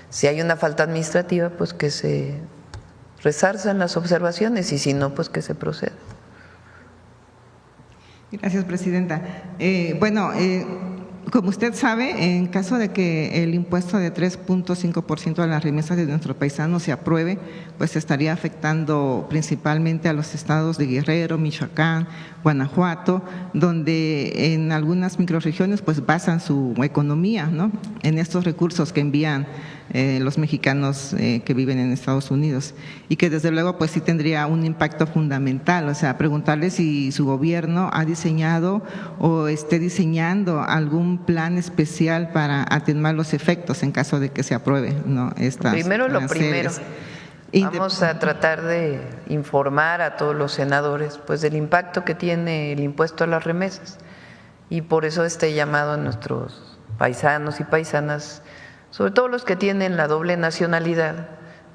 si hay una falta administrativa, pues que se resarzan las observaciones y si no, pues que se proceda.
Gracias, presidenta. Como usted sabe, en caso de que el impuesto de 3.5% a las remesas de nuestros paisanos se apruebe, pues estaría afectando principalmente a los estados de Guerrero, Michoacán, Guanajuato, donde en algunas microrregiones pues basan su economía, ¿no?, en estos recursos que envían los mexicanos que viven en Estados Unidos, y que desde luego pues sí tendría un impacto fundamental. O sea, preguntarle si su gobierno ha diseñado o esté diseñando algún plan especial para atenuar los efectos en caso de que se apruebe, ¿no?, estas
Primero lo
aranceles.
primero. Vamos a tratar de informar a todos los senadores pues del impacto que tiene el impuesto a las remesas, y por eso este llamado a nuestros paisanos y paisanas, sobre todo los que tienen la doble nacionalidad,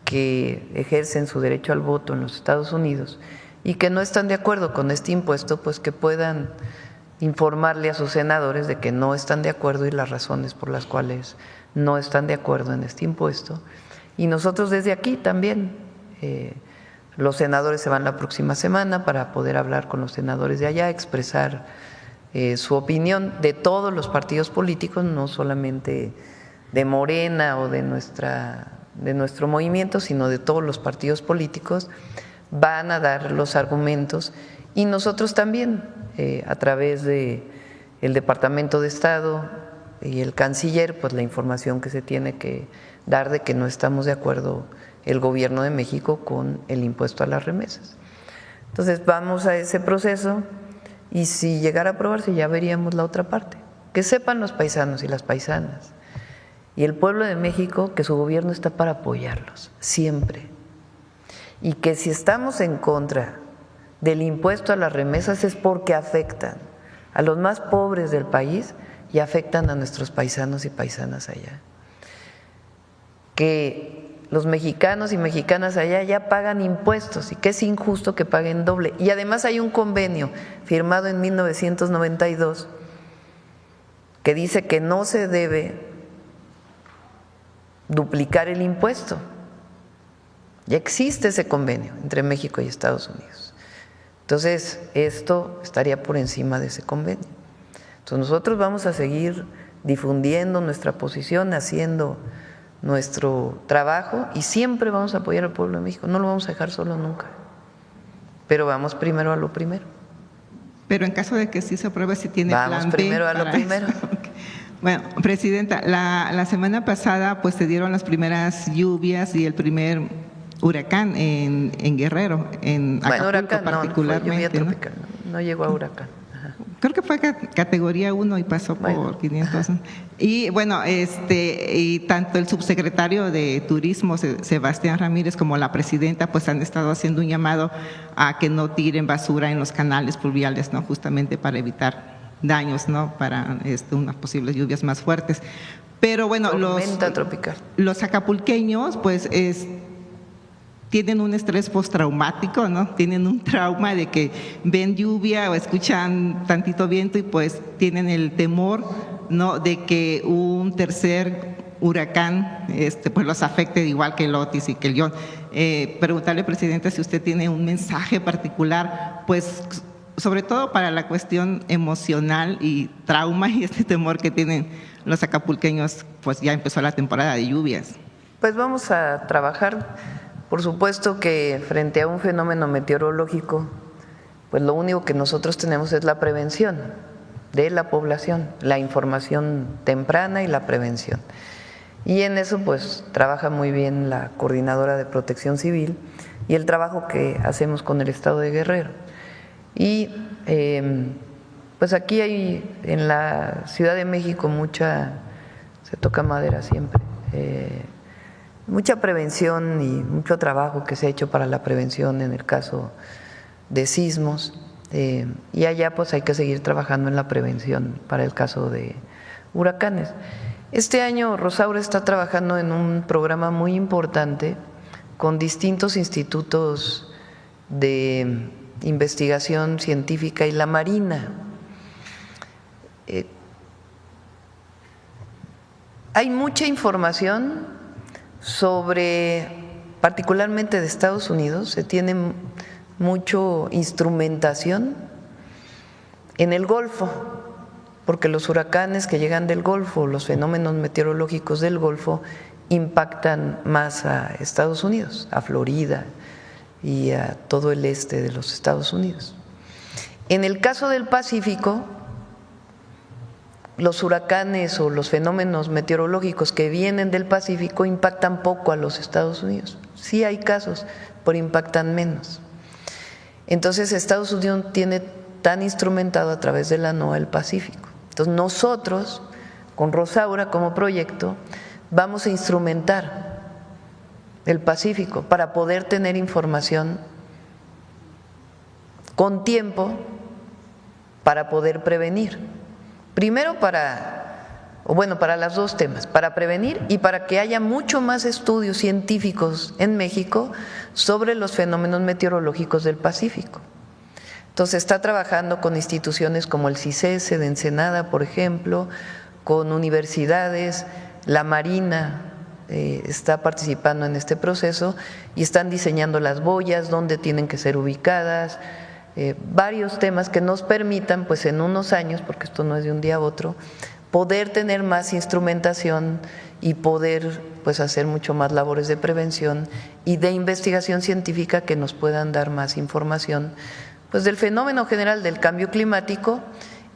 que ejercen su derecho al voto en los Estados Unidos y que no están de acuerdo con este impuesto, pues que puedan informarle a sus senadores de que no están de acuerdo y las razones por las cuales no están de acuerdo en este impuesto. Y nosotros desde aquí también, los senadores se van la próxima semana para poder hablar con los senadores de allá, expresar su opinión de todos los partidos políticos, no solamente de Morena o de nuestro movimiento, sino de todos los partidos políticos. Van a dar los argumentos y nosotros también, a través de el Departamento de Estado y el canciller, pues la información que se tiene que dar de que no estamos de acuerdo el gobierno de México con el impuesto a las remesas. Entonces vamos a ese proceso y si llegara a aprobarse ya veríamos la otra parte. Que sepan los paisanos y las paisanas y el pueblo de México que su gobierno está para apoyarlos siempre, y que si estamos en contra del impuesto a las remesas es porque afectan a los más pobres del país y afectan a nuestros paisanos y paisanas allá. Que los mexicanos y mexicanas allá ya pagan impuestos y que es injusto que paguen doble. Y además hay un convenio firmado en 1992 que dice que no se debe duplicar el impuesto. Ya existe ese convenio entre México y Estados Unidos. Entonces, esto estaría por encima de ese convenio. Entonces, nosotros vamos a seguir difundiendo nuestra posición, haciendo nuestro trabajo y siempre vamos a apoyar al pueblo de México. No lo vamos a dejar solo nunca. Pero vamos primero a lo primero.
Pero en caso de que sí se apruebe, si tiene
plan B.
Vamos
primero a lo primero.
Bueno, presidenta, la semana pasada pues se dieron las primeras lluvias y el primer huracán en Guerrero, en Acapulco
huracán,
particularmente.
No, fue lluvia tropical, no llegó a huracán. Ajá.
Creo que fue categoría 1 y pasó por 500. Ajá. Y bueno, y tanto el subsecretario de Turismo, Sebastián Ramírez, como la presidenta, pues han estado haciendo un llamado a que no tiren basura en los canales pluviales, ¿no?, justamente para evitar daños, ¿no?, para unas posibles lluvias más fuertes. Pero bueno, los acapulqueños pues tienen un estrés postraumático, ¿no? Tienen un trauma de que ven lluvia o escuchan tantito viento y pues tienen el temor, ¿no?, de que un tercer huracán pues los afecte igual que el Otis y que el John. Preguntarle, presidenta, si usted tiene un mensaje particular, pues sobre todo para la cuestión emocional y trauma y temor que tienen los acapulqueños, pues ya empezó la temporada de lluvias.
Pues vamos a trabajar, por supuesto que frente a un fenómeno meteorológico, pues lo único que nosotros tenemos es la prevención de la población, la información temprana y la prevención. Y en eso pues trabaja muy bien la Coordinadora de Protección Civil y el trabajo que hacemos con el Estado de Guerrero. Y pues aquí hay en la Ciudad de México se toca madera siempre, mucha prevención y mucho trabajo que se ha hecho para la prevención en el caso de sismos, y allá pues hay que seguir trabajando en la prevención para el caso de huracanes. Este año Rosaura está trabajando en un programa muy importante con distintos institutos de investigación científica y la Marina. Hay mucha información particularmente de Estados Unidos, se tiene mucho instrumentación en el Golfo, porque los huracanes que llegan del Golfo, los fenómenos meteorológicos del Golfo impactan más a Estados Unidos, a Florida y a todo el este de los Estados Unidos. En el caso del Pacífico, los huracanes o los fenómenos meteorológicos que vienen del Pacífico impactan poco a los Estados Unidos. Sí hay casos, pero impactan menos. Entonces Estados Unidos tiene tan instrumentado a través de la NOAA el Pacífico. Entonces nosotros, con Rosaura como proyecto, vamos a instrumentar el Pacífico para poder tener información con tiempo para poder prevenir. Primero para las dos temas, para prevenir y para que haya mucho más estudios científicos en México sobre los fenómenos meteorológicos del Pacífico. Entonces está trabajando con instituciones como el CICESE de Ensenada, por ejemplo, con universidades, la Marina está participando en este proceso y están diseñando las boyas, dónde tienen que ser ubicadas, varios temas que nos permitan, pues en unos años, porque esto no es de un día a otro, poder tener más instrumentación y poder pues hacer mucho más labores de prevención y de investigación científica que nos puedan dar más información pues del fenómeno general del cambio climático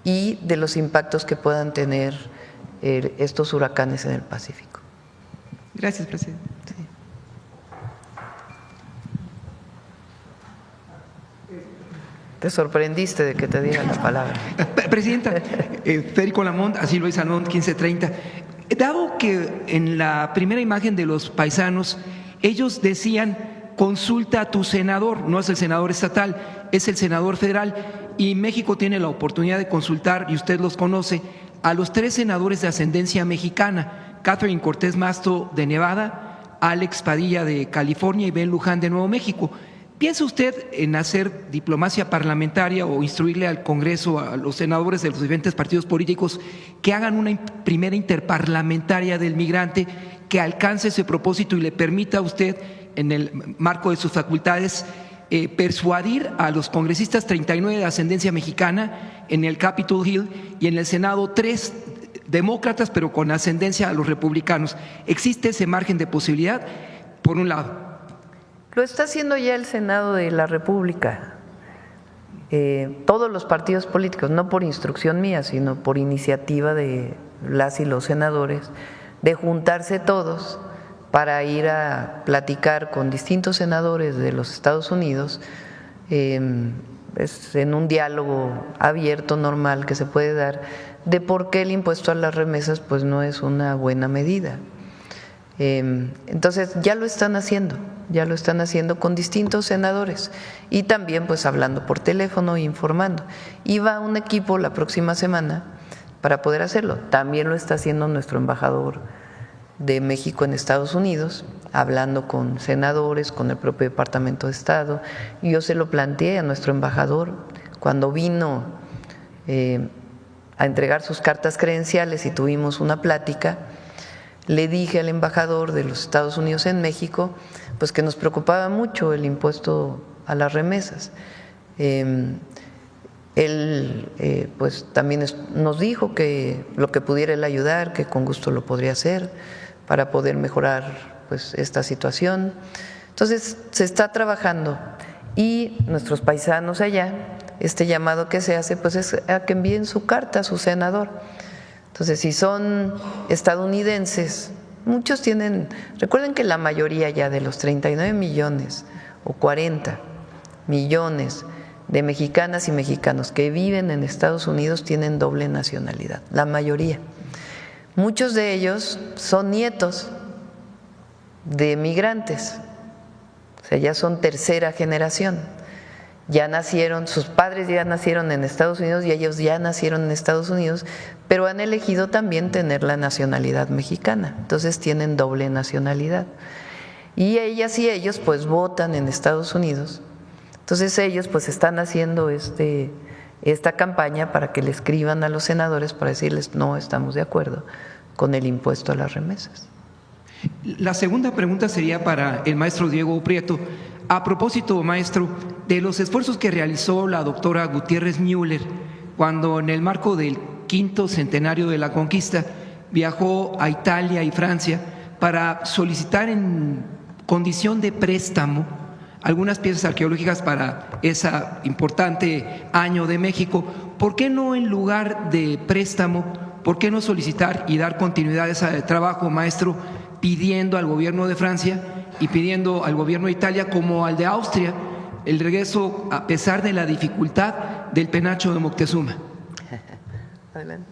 y de los impactos que puedan tener estos huracanes en el Pacífico.
Gracias, presidente.
Sí. Te sorprendiste de que te diera la palabra.
Presidenta, Federico Lamont, así Luis Lamont, 1530. Dado que en la primera imagen de los paisanos, ellos decían, consulta a tu senador, no es el senador estatal, es el senador federal, y México tiene la oportunidad de consultar, y usted los conoce, a los 3 senadores de ascendencia mexicana, Catherine Cortés Masto de Nevada, Alex Padilla de California y Ben Luján de Nuevo México. ¿Piensa usted en hacer diplomacia parlamentaria o instruirle al Congreso, a los senadores de los diferentes partidos políticos, que hagan una primera interparlamentaria del migrante que alcance ese propósito y le permita a usted, en el marco de sus facultades, persuadir a los congresistas 39 de ascendencia mexicana en el Capitol Hill y en el Senado 3 demócratas pero con ascendencia a los republicanos? ¿Existe ese margen de posibilidad, por un lado?
Lo está haciendo ya el Senado de la República, todos los partidos políticos, no por instrucción mía, sino por iniciativa de las y los senadores, de juntarse todos para ir a platicar con distintos senadores de los Estados Unidos, en un diálogo abierto, normal, que se puede dar, de por qué el impuesto a las remesas pues no es una buena medida. Entonces ya lo están haciendo con distintos senadores y también pues hablando por teléfono e informando. Y va un equipo la próxima semana para poder hacerlo. También lo está haciendo nuestro embajador de México en Estados Unidos, hablando con senadores, con el propio Departamento de Estado. Y yo se lo planteé a nuestro embajador cuando vino a entregar sus cartas credenciales y tuvimos una plática. Le dije al embajador de los Estados Unidos en México pues que nos preocupaba mucho el impuesto a las remesas. Él pues también nos dijo que lo que pudiera él ayudar, que con gusto lo podría hacer para poder mejorar pues esta situación. Entonces se está trabajando y nuestros paisanos allá, este llamado que se hace pues es a que envíen su carta a su senador. Entonces si son estadounidenses, muchos tienen, recuerden que la mayoría ya de los 39 millones o 40 millones de mexicanas y mexicanos que viven en Estados Unidos tienen doble nacionalidad, la mayoría. Muchos de ellos son nietos de migrantes, o sea, ya son tercera generación. Ya nacieron, sus padres ya nacieron en Estados Unidos y ellos ya nacieron en Estados Unidos, pero han elegido también tener la nacionalidad mexicana, entonces tienen doble nacionalidad. Y ellas y ellos pues votan en Estados Unidos. Entonces ellos pues están haciendo esta campaña para que le escriban a los senadores para decirles no estamos de acuerdo con el impuesto a las remesas.
La segunda pregunta sería para el maestro Diego Prieto. A propósito, maestro, de los esfuerzos que realizó la doctora Gutiérrez Müller cuando en el marco del 5º centenario de la conquista viajó a Italia y Francia para solicitar en condición de préstamo algunas piezas arqueológicas para ese importante año de México. ¿Por qué no en lugar de préstamo, por qué no solicitar y dar continuidad a ese trabajo, maestro, pidiendo al gobierno de Francia y pidiendo al gobierno de Italia como al de Austria el regreso, a pesar de la dificultad, del penacho de Moctezuma?
Adelante.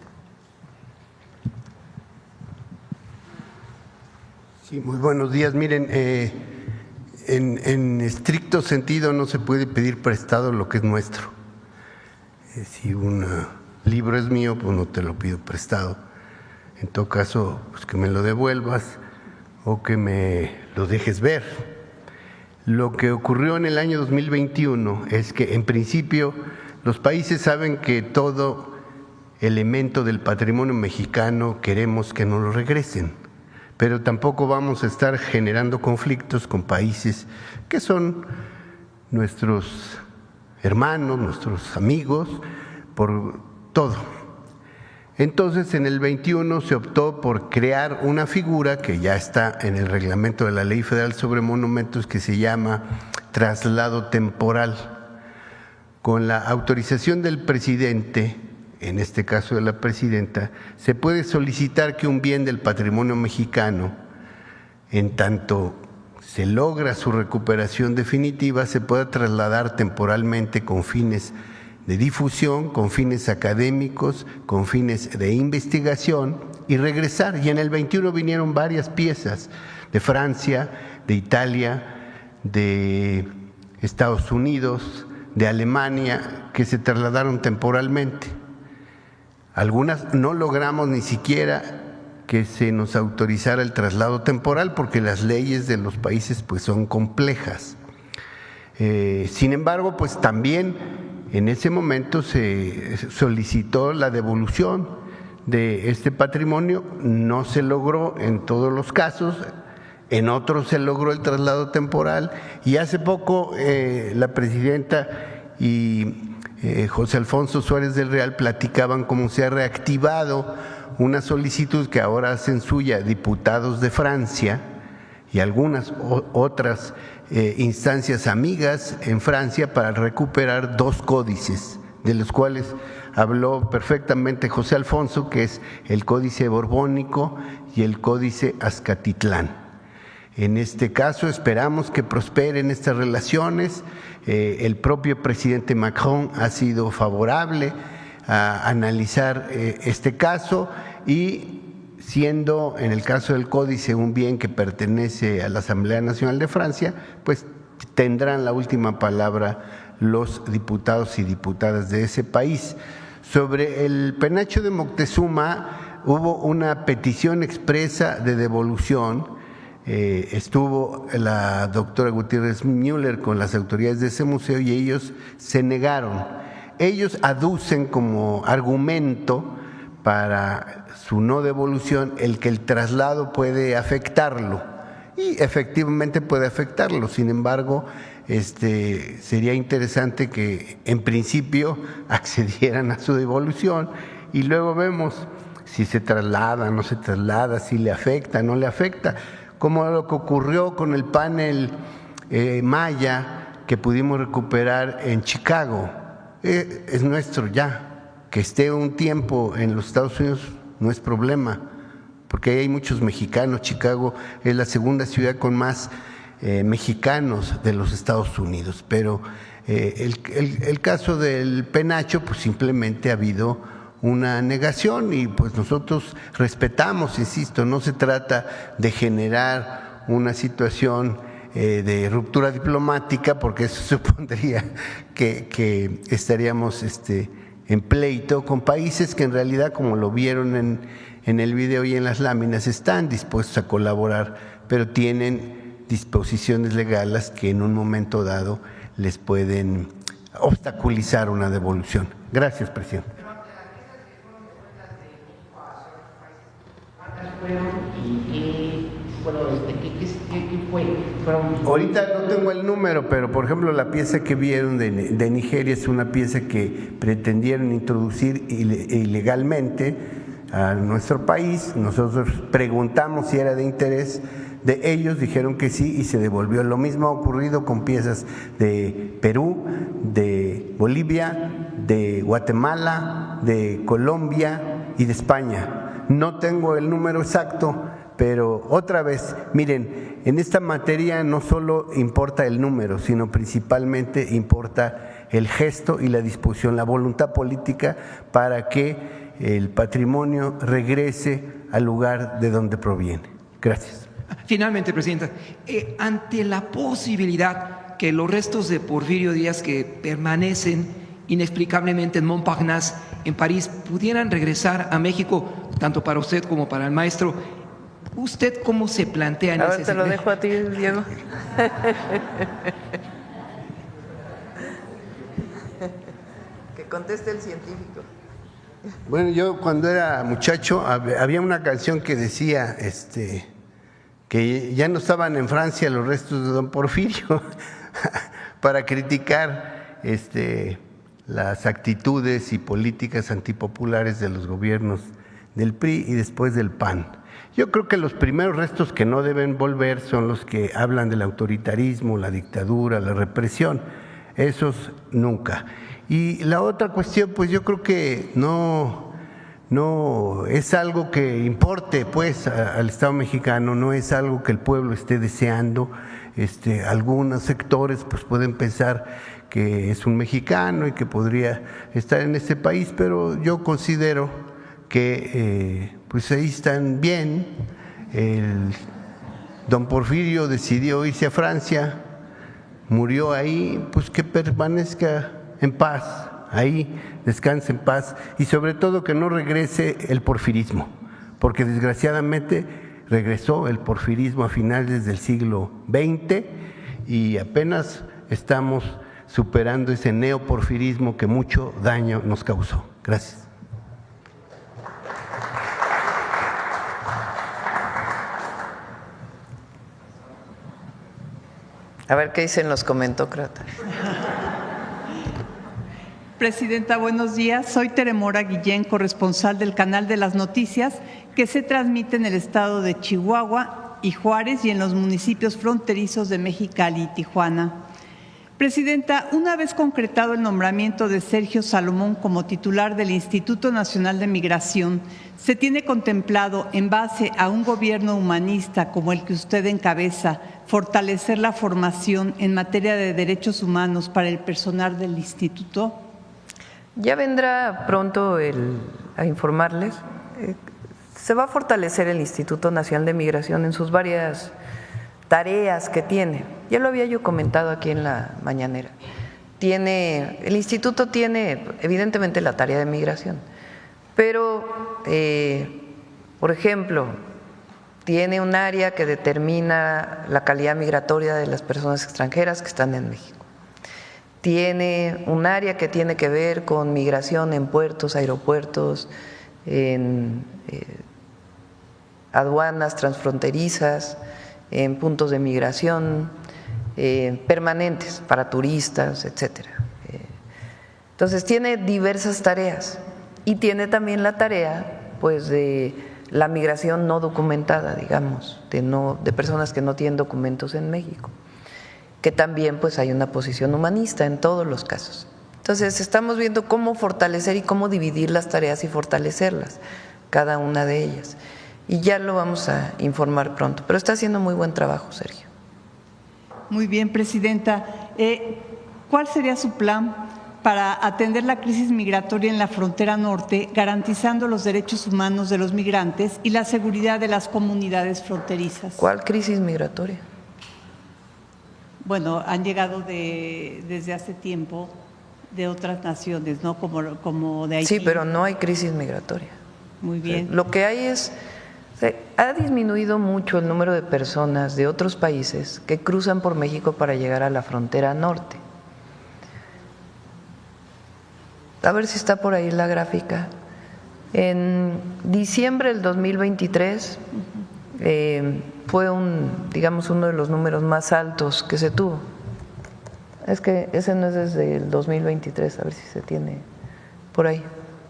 Sí, muy buenos días. Miren, en estricto sentido no se puede pedir prestado lo que es nuestro. Si un libro es mío, pues no te lo pido prestado. En todo caso, pues que me lo devuelvas o que me lo dejes ver. Lo que ocurrió en el año 2021 es que en principio los países saben que todo elemento del patrimonio mexicano queremos que nos lo regresen, pero tampoco vamos a estar generando conflictos con países que son nuestros hermanos, nuestros amigos, por todo. Entonces, en el 21 se optó por crear una figura que ya está en el reglamento de la Ley Federal sobre Monumentos, que se llama traslado temporal. Con la autorización del presidente, en este caso de la presidenta, se puede solicitar que un bien del patrimonio mexicano, en tanto se logra su recuperación definitiva, se pueda trasladar temporalmente con fines de difusión, con fines académicos, con fines de investigación y regresar. Y en el 21 vinieron varias piezas de Francia, de Italia, de Estados Unidos, de Alemania, que se trasladaron temporalmente. Algunas no logramos ni siquiera que se nos autorizara el traslado temporal porque las leyes de los países pues son complejas. Sin embargo, pues también en ese momento se solicitó la devolución de este patrimonio, no se logró en todos los casos, en otros se logró el traslado temporal y hace poco la presidenta y José Alfonso Suárez del Real platicaban cómo se ha reactivado una solicitud que ahora hacen suya diputados de Francia y algunas otras instancias amigas en Francia para recuperar 2 códices, de los cuales habló perfectamente José Alfonso, que es el Códice Borbónico y el Códice Azcatitlán. En este caso esperamos que prosperen estas relaciones. El propio presidente Macron ha sido favorable a analizar este caso y siendo en el caso del códice un bien que pertenece a la Asamblea Nacional de Francia, pues tendrán la última palabra los diputados y diputadas de ese país. Sobre el penacho de Moctezuma hubo una petición expresa de devolución. Estuvo la doctora Gutiérrez Müller con las autoridades de ese museo y ellos se negaron. Ellos aducen como argumento para su no devolución el que el traslado puede afectarlo y efectivamente puede afectarlo. Sin embargo, sería interesante que en principio accedieran a su devolución y luego vemos si se traslada, no se traslada, si le afecta, no le afecta, como lo que ocurrió con el panel Maya que pudimos recuperar en Chicago. Es nuestro ya, que esté un tiempo en los Estados Unidos no es problema, porque hay muchos mexicanos. Chicago es la segunda ciudad con más mexicanos de los Estados Unidos, pero el caso del penacho, pues simplemente ha habido una negación y pues nosotros respetamos, insisto, no se trata de generar una situación de ruptura diplomática, porque eso supondría que estaríamos en pleito con países que en realidad, como lo vieron en el video y en las láminas, están dispuestos a colaborar, pero tienen disposiciones legales que en un momento dado les pueden obstaculizar una devolución. Gracias, presidente. Ahorita no tengo el número, pero por ejemplo la pieza que vieron de Nigeria es una pieza que pretendieron introducir ilegalmente a nuestro país. Nosotros preguntamos si era de interés de ellos, dijeron que sí y se devolvió. Lo mismo ha ocurrido con piezas de Perú, de Bolivia, de Guatemala, de Colombia y de España. No tengo el número exacto, pero otra vez, miren, en esta materia no solo importa el número, sino principalmente importa el gesto y la disposición, la voluntad política para que el patrimonio regrese al lugar de donde proviene. Gracias.
Finalmente, presidenta, ante la posibilidad que los restos de Porfirio Díaz que permanecen inexplicablemente en Montparnasse, en París, pudieran regresar a México, tanto para usted como para el maestro, ¿usted cómo se plantea en ese
sentido? Te lo dejo a ti, Diego. Que conteste el científico.
Bueno, yo cuando era muchacho había una canción que decía que ya no estaban en Francia los restos de don Porfirio para criticar las actitudes y políticas antipopulares de los gobiernos del PRI y después del PAN. Yo creo que los primeros restos que no deben volver son los que hablan del autoritarismo, la dictadura, la represión. Esos nunca. Y la otra cuestión, pues yo creo que no es algo que importe pues al Estado mexicano, no es algo que el pueblo esté deseando. Algunos sectores pues pueden pensar que es un mexicano y que podría estar en este país, pero yo considero que pues ahí están bien. Don Porfirio decidió irse a Francia, murió ahí, pues que permanezca en paz, ahí descanse en paz y sobre todo que no regrese el porfirismo, porque desgraciadamente regresó el porfirismo a finales del siglo XX y apenas estamos superando ese neoporfirismo que mucho daño nos causó. Gracias.
A ver qué dicen los comentócratas.
Presidenta, buenos días. Soy Teremora Guillén, corresponsal del Canal de las Noticias, que se transmite en el estado de Chihuahua y Juárez y en los municipios fronterizos de Mexicali y Tijuana. Presidenta, una vez concretado el nombramiento de Sergio Salomón como titular del Instituto Nacional de Migración, ¿se tiene contemplado, en base a un gobierno humanista como el que usted encabeza, fortalecer la formación en materia de derechos humanos para el personal del instituto?
Ya vendrá pronto a informarles. Se va a fortalecer el Instituto Nacional de Migración en sus varias tareas que tiene. Ya lo había yo comentado aquí en la mañanera. El instituto tiene evidentemente la tarea de migración, pero, por ejemplo, tiene un área que determina la calidad migratoria de las personas extranjeras que están en México. Tiene un área que tiene que ver con migración en puertos, aeropuertos, en aduanas transfronterizas, en puntos de migración permanentes para turistas, etcétera. Entonces tiene diversas tareas y tiene también la tarea pues de la migración no documentada, digamos, de personas que no tienen documentos en México, que también pues hay una posición humanista en todos los casos. Entonces estamos viendo cómo fortalecer y cómo dividir las tareas y fortalecerlas, cada una de ellas. Y ya lo vamos a informar pronto, pero está haciendo muy buen trabajo, Sergio.
Muy bien, Presidenta. ¿Cuál sería su plan para atender la crisis migratoria en la frontera norte, garantizando los derechos humanos de los migrantes y la seguridad de las comunidades fronterizas?
¿Cuál crisis migratoria?
Bueno, han llegado desde hace tiempo de otras naciones, ¿no? Como de Haití.
Sí, pero no hay crisis migratoria.
Muy bien.
Lo que hay es, ha disminuido mucho el número de personas de otros países que cruzan por México para llegar a la frontera norte. A ver si está por ahí la gráfica. En diciembre del 2023 fue digamos, uno de los números más altos que se tuvo. Es que ese no es desde el 2023, a ver si se tiene por ahí,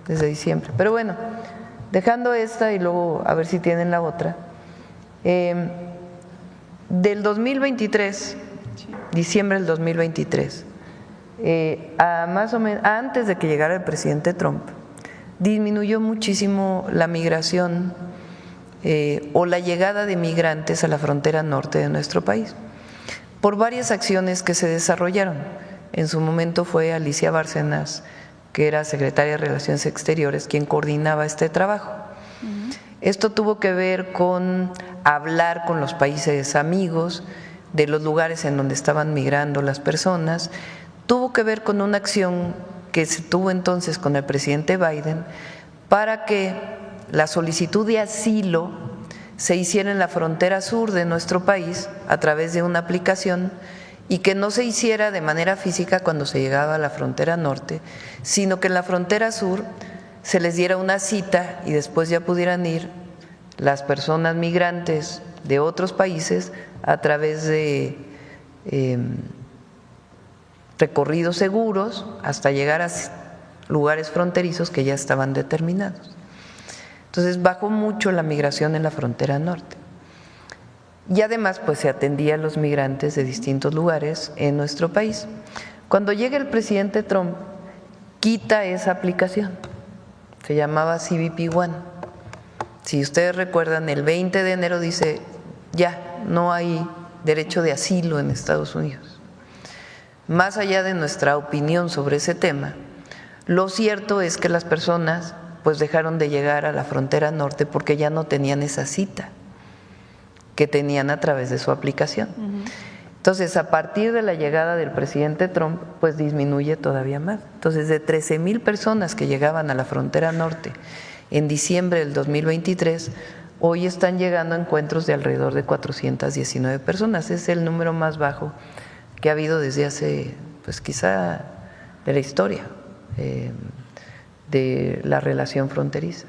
desde diciembre. Pero bueno, dejando esta y luego a ver si tienen la otra. Del 2023, diciembre del 2023, más o menos antes de que llegara el presidente Trump, disminuyó muchísimo la migración o la llegada de migrantes a la frontera norte de nuestro país, por varias acciones que se desarrollaron. En su momento fue Alicia Bárcenas, que era secretaria de Relaciones Exteriores, quien coordinaba este trabajo. Esto tuvo que ver con hablar con los países amigos de los lugares en donde estaban migrando las personas. Tuvo que ver con una acción que se tuvo entonces con el presidente Biden para que la solicitud de asilo se hiciera en la frontera sur de nuestro país a través de una aplicación y que no se hiciera de manera física cuando se llegaba a la frontera norte, sino que en la frontera sur se les diera una cita y después ya pudieran ir las personas migrantes de otros países a través de recorridos seguros hasta llegar a lugares fronterizos que ya estaban determinados. Entonces bajó mucho la migración en la frontera norte. Y además pues se atendía a los migrantes de distintos lugares en nuestro país. Cuando llega el presidente Trump, quita esa aplicación, se llamaba CBP One. Si ustedes recuerdan, el 20 de enero dice, ya no hay derecho de asilo en Estados Unidos. Más allá de nuestra opinión sobre ese tema, lo cierto es que las personas pues dejaron de llegar a la frontera norte porque ya no tenían esa cita que tenían a través de su aplicación. Entonces, a partir de la llegada del presidente Trump, pues disminuye todavía más. Entonces, de 13,000 personas que llegaban a la frontera norte en diciembre del 2023, hoy están llegando a encuentros de alrededor de 419 personas. Es el número más bajo que ha habido desde hace, pues quizá de la historia de la relación fronteriza.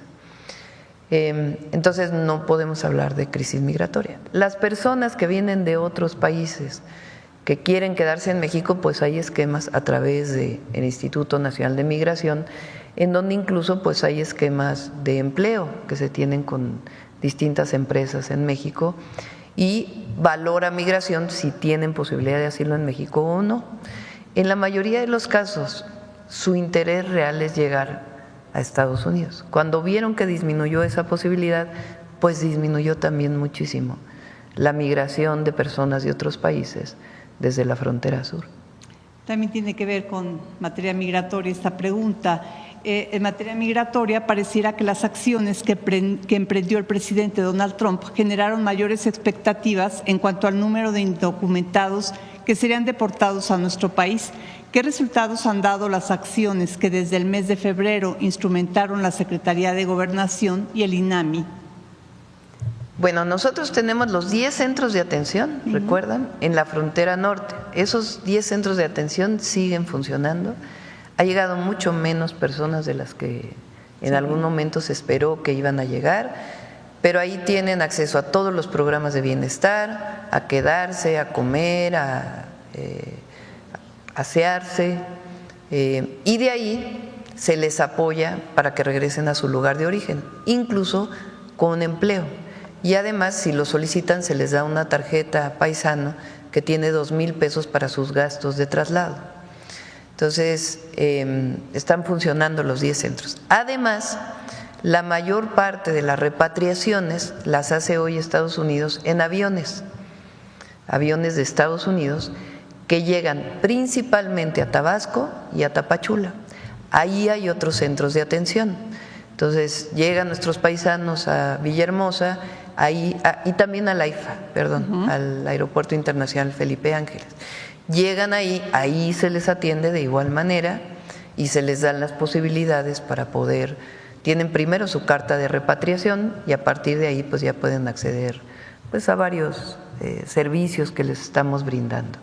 Entonces no podemos hablar de crisis migratoria. Las personas que vienen de otros países que quieren quedarse en México, pues hay esquemas a través del Instituto Nacional de Migración, en donde incluso pues hay esquemas de empleo que se tienen con distintas empresas en México y valora migración si tienen posibilidad de asilo en México o no. En la mayoría de los casos, su interés real es llegar a Estados Unidos. Cuando vieron que disminuyó esa posibilidad, pues disminuyó también muchísimo la migración de personas de otros países desde la frontera sur.
También tiene que ver con materia migratoria esta pregunta. En materia migratoria pareciera que las acciones que emprendió el presidente Donald Trump generaron mayores expectativas en cuanto al número de indocumentados que serían deportados a nuestro país. ¿Qué resultados han dado las acciones que desde el mes de febrero instrumentaron la Secretaría de Gobernación y el INAMI?
Bueno, nosotros tenemos los 10 centros de atención, ¿recuerdan? En la frontera norte. Esos 10 centros de atención siguen funcionando. Ha llegado mucho menos personas de las que en algún momento se esperó que iban a llegar. pero ahí tienen acceso a todos los programas de bienestar, a quedarse, a comer, a asearse, y de ahí se les apoya para que regresen a su lugar de origen, incluso con empleo. Y además, si lo solicitan, se les da una tarjeta paisano que tiene 2,000 pesos para sus gastos de traslado. Entonces, están funcionando los 10 centros. Además, la mayor parte de las repatriaciones las hace hoy Estados Unidos en aviones de Estados Unidos que llegan principalmente a Tabasco y a Tapachula. Ahí hay otros centros de atención. Entonces, llegan nuestros paisanos a Villahermosa y también al AIFA, al Aeropuerto Internacional Felipe Ángeles. Llegan ahí se les atiende de igual manera y se les dan las posibilidades para poder, tienen primero su carta de repatriación y a partir de ahí pues ya pueden acceder pues a varios servicios que les estamos brindando.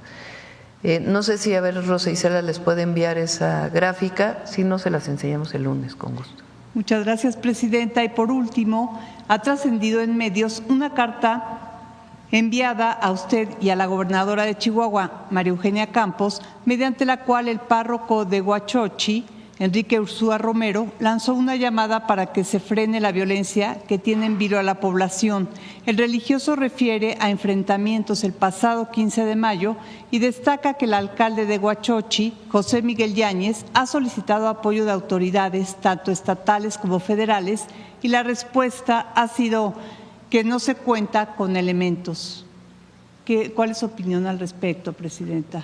No sé si, a ver, Rosa Isela les puede enviar esa gráfica, si no se las enseñamos el lunes con gusto.
Muchas gracias, Presidenta. Y por último, ha trascendido en medios una carta enviada a usted y a la gobernadora de Chihuahua, María Eugenia Campos, mediante la cual el párroco de Huachochi, Enrique Ursúa Romero, lanzó una llamada para que se frene la violencia que tiene en vilo a la población. El religioso refiere a enfrentamientos el pasado 15 de mayo y destaca que el alcalde de Huachochi, José Miguel Yáñez, ha solicitado apoyo de autoridades, tanto estatales como federales, y la respuesta ha sido que no se cuenta con elementos. ¿Cuál es su opinión al respecto, Presidenta?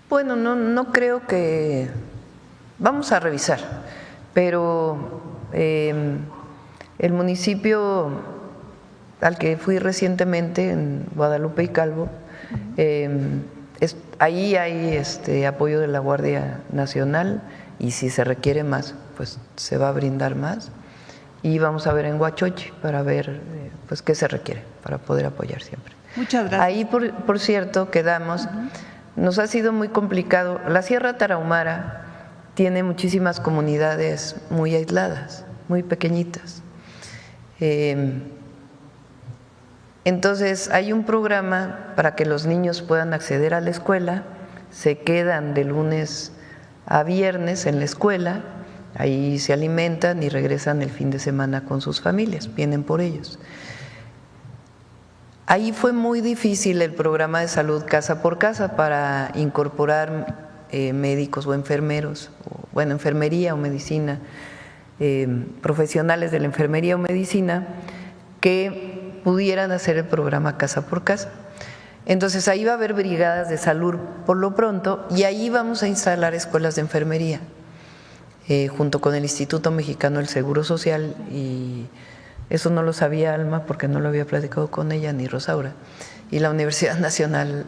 Bueno, no creo que… Vamos a revisar, pero el municipio al que fui recientemente, en Guadalupe y Calvo, ahí hay apoyo de la Guardia Nacional y si se requiere más, pues se va a brindar más. Y vamos a ver en Huachochi para ver pues qué se requiere para poder apoyar siempre.
Muchas gracias.
Ahí, por cierto, quedamos, nos ha sido muy complicado. La Sierra Tarahumara tiene muchísimas comunidades muy aisladas, muy pequeñitas. Entonces, hay un programa para que los niños puedan acceder a la escuela, se quedan de lunes a viernes en la escuela, ahí se alimentan y regresan el fin de semana con sus familias, vienen por ellos. Ahí fue muy difícil el programa de salud casa por casa para incorporar médicos o enfermeros, enfermería o medicina, profesionales de la enfermería o medicina que pudieran hacer el programa casa por casa. Entonces ahí va a haber brigadas de salud por lo pronto y ahí vamos a instalar escuelas de enfermería junto con el Instituto Mexicano del Seguro Social, y eso no lo sabía Alma porque no lo había platicado con ella ni Rosaura, y la Universidad Nacional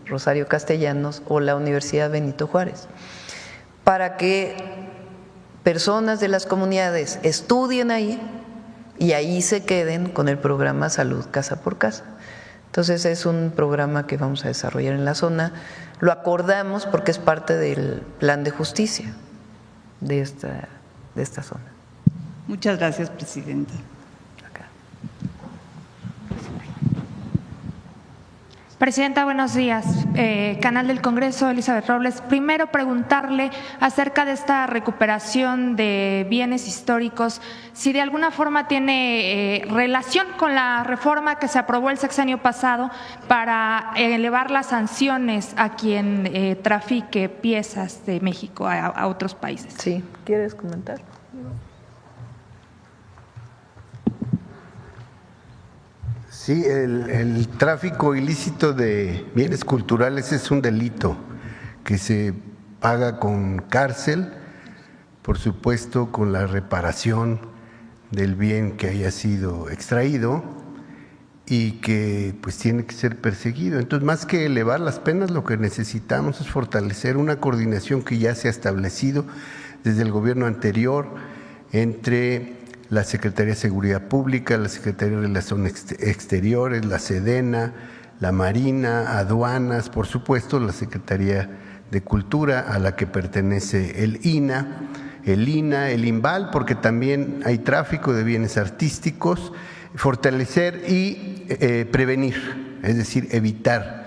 Rosario Castellanos o la Universidad Benito Juárez, para que personas de las comunidades estudien ahí y ahí se queden con el programa Salud Casa por Casa. Entonces es un programa que vamos a desarrollar en la zona, lo acordamos porque es parte del plan de justicia de esta zona.
Muchas gracias, Presidenta.
Presidenta, buenos días. Canal del Congreso, Elizabeth Robles. Primero, preguntarle acerca de esta recuperación de bienes históricos, si de alguna forma tiene relación con la reforma que se aprobó el sexenio pasado para elevar las sanciones a quien trafique piezas de México a otros países.
Sí, ¿quieres comentar?
Sí, el tráfico ilícito de bienes culturales es un delito que se paga con cárcel, por supuesto con la reparación del bien que haya sido extraído y que pues tiene que ser perseguido. Entonces, más que elevar las penas, lo que necesitamos es fortalecer una coordinación que ya se ha establecido desde el gobierno anterior entre la Secretaría de Seguridad Pública, la Secretaría de Relaciones Exteriores, la Sedena, la Marina, Aduanas, por supuesto la Secretaría de Cultura a la que pertenece el INA, el INA, el INVAL, porque también hay tráfico de bienes artísticos, fortalecer y prevenir, es decir, evitar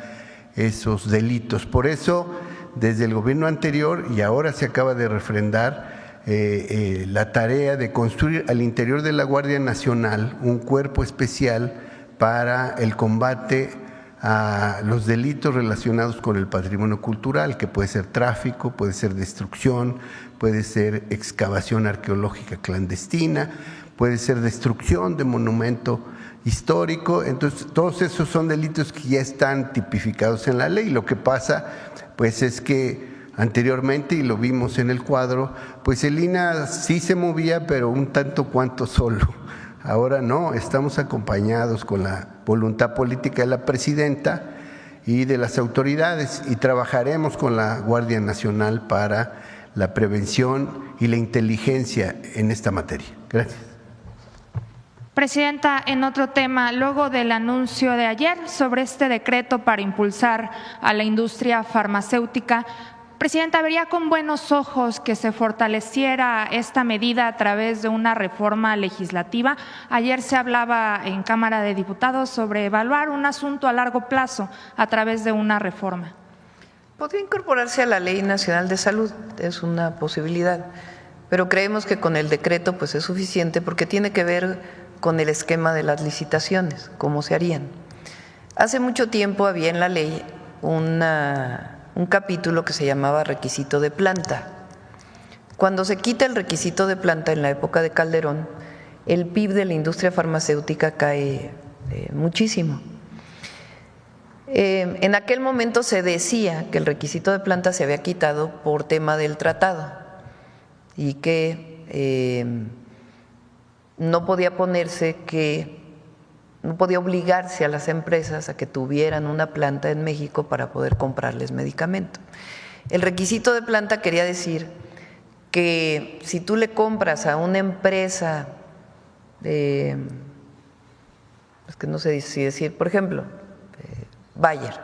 esos delitos. Por eso, desde el gobierno anterior y ahora se acaba de refrendar la tarea de construir al interior de la Guardia Nacional un cuerpo especial para el combate a los delitos relacionados con el patrimonio cultural, que puede ser tráfico, puede ser destrucción, puede ser excavación arqueológica clandestina, puede ser destrucción de monumento histórico. Entonces, todos esos son delitos que ya están tipificados en la ley. Lo que pasa, pues, es que anteriormente, y lo vimos en el cuadro, pues el INA sí se movía, pero un tanto cuanto solo. Ahora no, estamos acompañados con la voluntad política de la presidenta y de las autoridades, y trabajaremos con la Guardia Nacional para la prevención y la inteligencia en esta materia. Gracias.
Presidenta, en otro tema, luego del anuncio de ayer sobre este decreto para impulsar a la industria farmacéutica, Presidenta, ¿vería con buenos ojos que se fortaleciera esta medida a través de una reforma legislativa? Ayer se hablaba en Cámara de Diputados sobre evaluar un asunto a largo plazo a través de una reforma.
Podría incorporarse a la Ley Nacional de Salud, es una posibilidad, pero creemos que con el decreto pues es suficiente porque tiene que ver con el esquema de las licitaciones, cómo se harían. Hace mucho tiempo había en la ley un capítulo que se llamaba requisito de planta. Cuando se quita el requisito de planta en la época de Calderón, el PIB de la industria farmacéutica cae muchísimo. En aquel momento se decía que el requisito de planta se había quitado por tema del tratado y que no podía no podía obligarse a las empresas a que tuvieran una planta en México para poder comprarles medicamento. El requisito de planta quería decir que si tú le compras a una empresa, es que no sé si decir, por ejemplo, Bayer,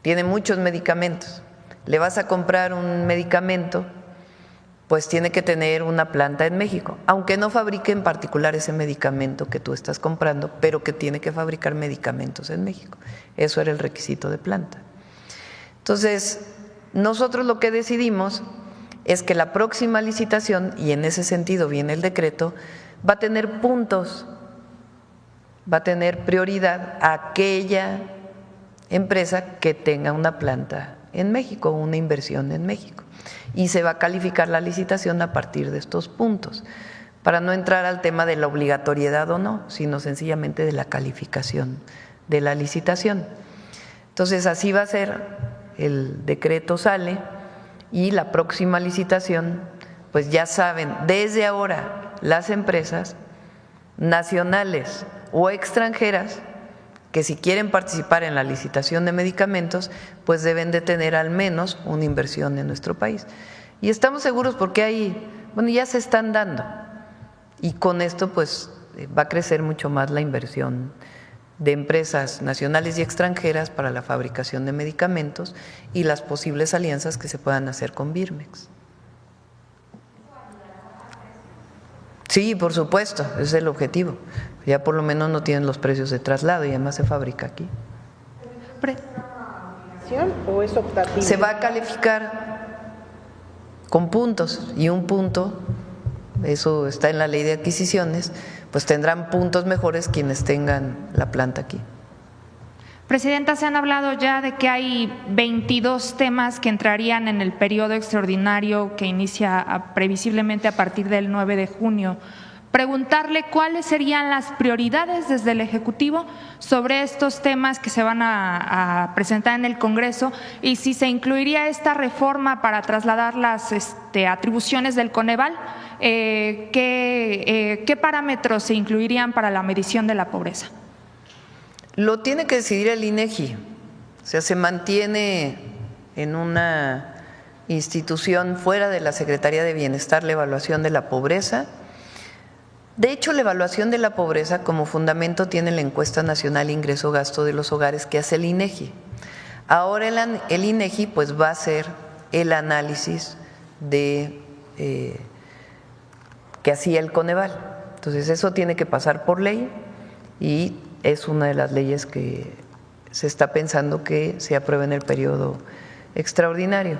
tiene muchos medicamentos, le vas a comprar un medicamento, pues tiene que tener una planta en México, aunque no fabrique en particular ese medicamento que tú estás comprando, pero que tiene que fabricar medicamentos en México. Eso era el requisito de planta. Entonces, nosotros lo que decidimos es que la próxima licitación, y en ese sentido viene el decreto, va a tener puntos, va a tener prioridad a aquella empresa que tenga una planta en México, una inversión en México. Y se va a calificar la licitación a partir de estos puntos, para no entrar al tema de la obligatoriedad o no, sino sencillamente de la calificación de la licitación. Entonces, así va a ser, el decreto sale y la próxima licitación, pues ya saben, desde ahora las empresas nacionales o extranjeras que si quieren participar en la licitación de medicamentos, pues deben de tener al menos una inversión en nuestro país. Y estamos seguros porque ya se están dando. Y con esto pues va a crecer mucho más la inversión de empresas nacionales y extranjeras para la fabricación de medicamentos y las posibles alianzas que se puedan hacer con Birmex. Sí, por supuesto, ese es el objetivo. Ya por lo menos no tienen los precios de traslado y además se fabrica aquí.
¿O es optativo?
Se va a calificar con puntos y un punto, eso está en la ley de adquisiciones, pues tendrán puntos mejores quienes tengan la planta aquí.
Presidenta, se han hablado ya de que hay 22 temas que entrarían en el periodo extraordinario que inicia previsiblemente a partir del 9 de junio. Preguntarle cuáles serían las prioridades desde el Ejecutivo sobre estos temas que se van a presentar en el Congreso y si se incluiría esta reforma para trasladar las atribuciones del Coneval, ¿qué parámetros se incluirían para la medición de la pobreza?
Lo tiene que decidir el INEGI, o sea, se mantiene en una institución fuera de la Secretaría de Bienestar la evaluación de la pobreza. De hecho, la evaluación de la pobreza como fundamento tiene la encuesta nacional ingreso-gasto de los hogares que hace el INEGI. Ahora el INEGI pues va a hacer el análisis de que hacía el Coneval. Entonces eso tiene que pasar por ley y es una de las leyes que se está pensando que se apruebe en el periodo extraordinario.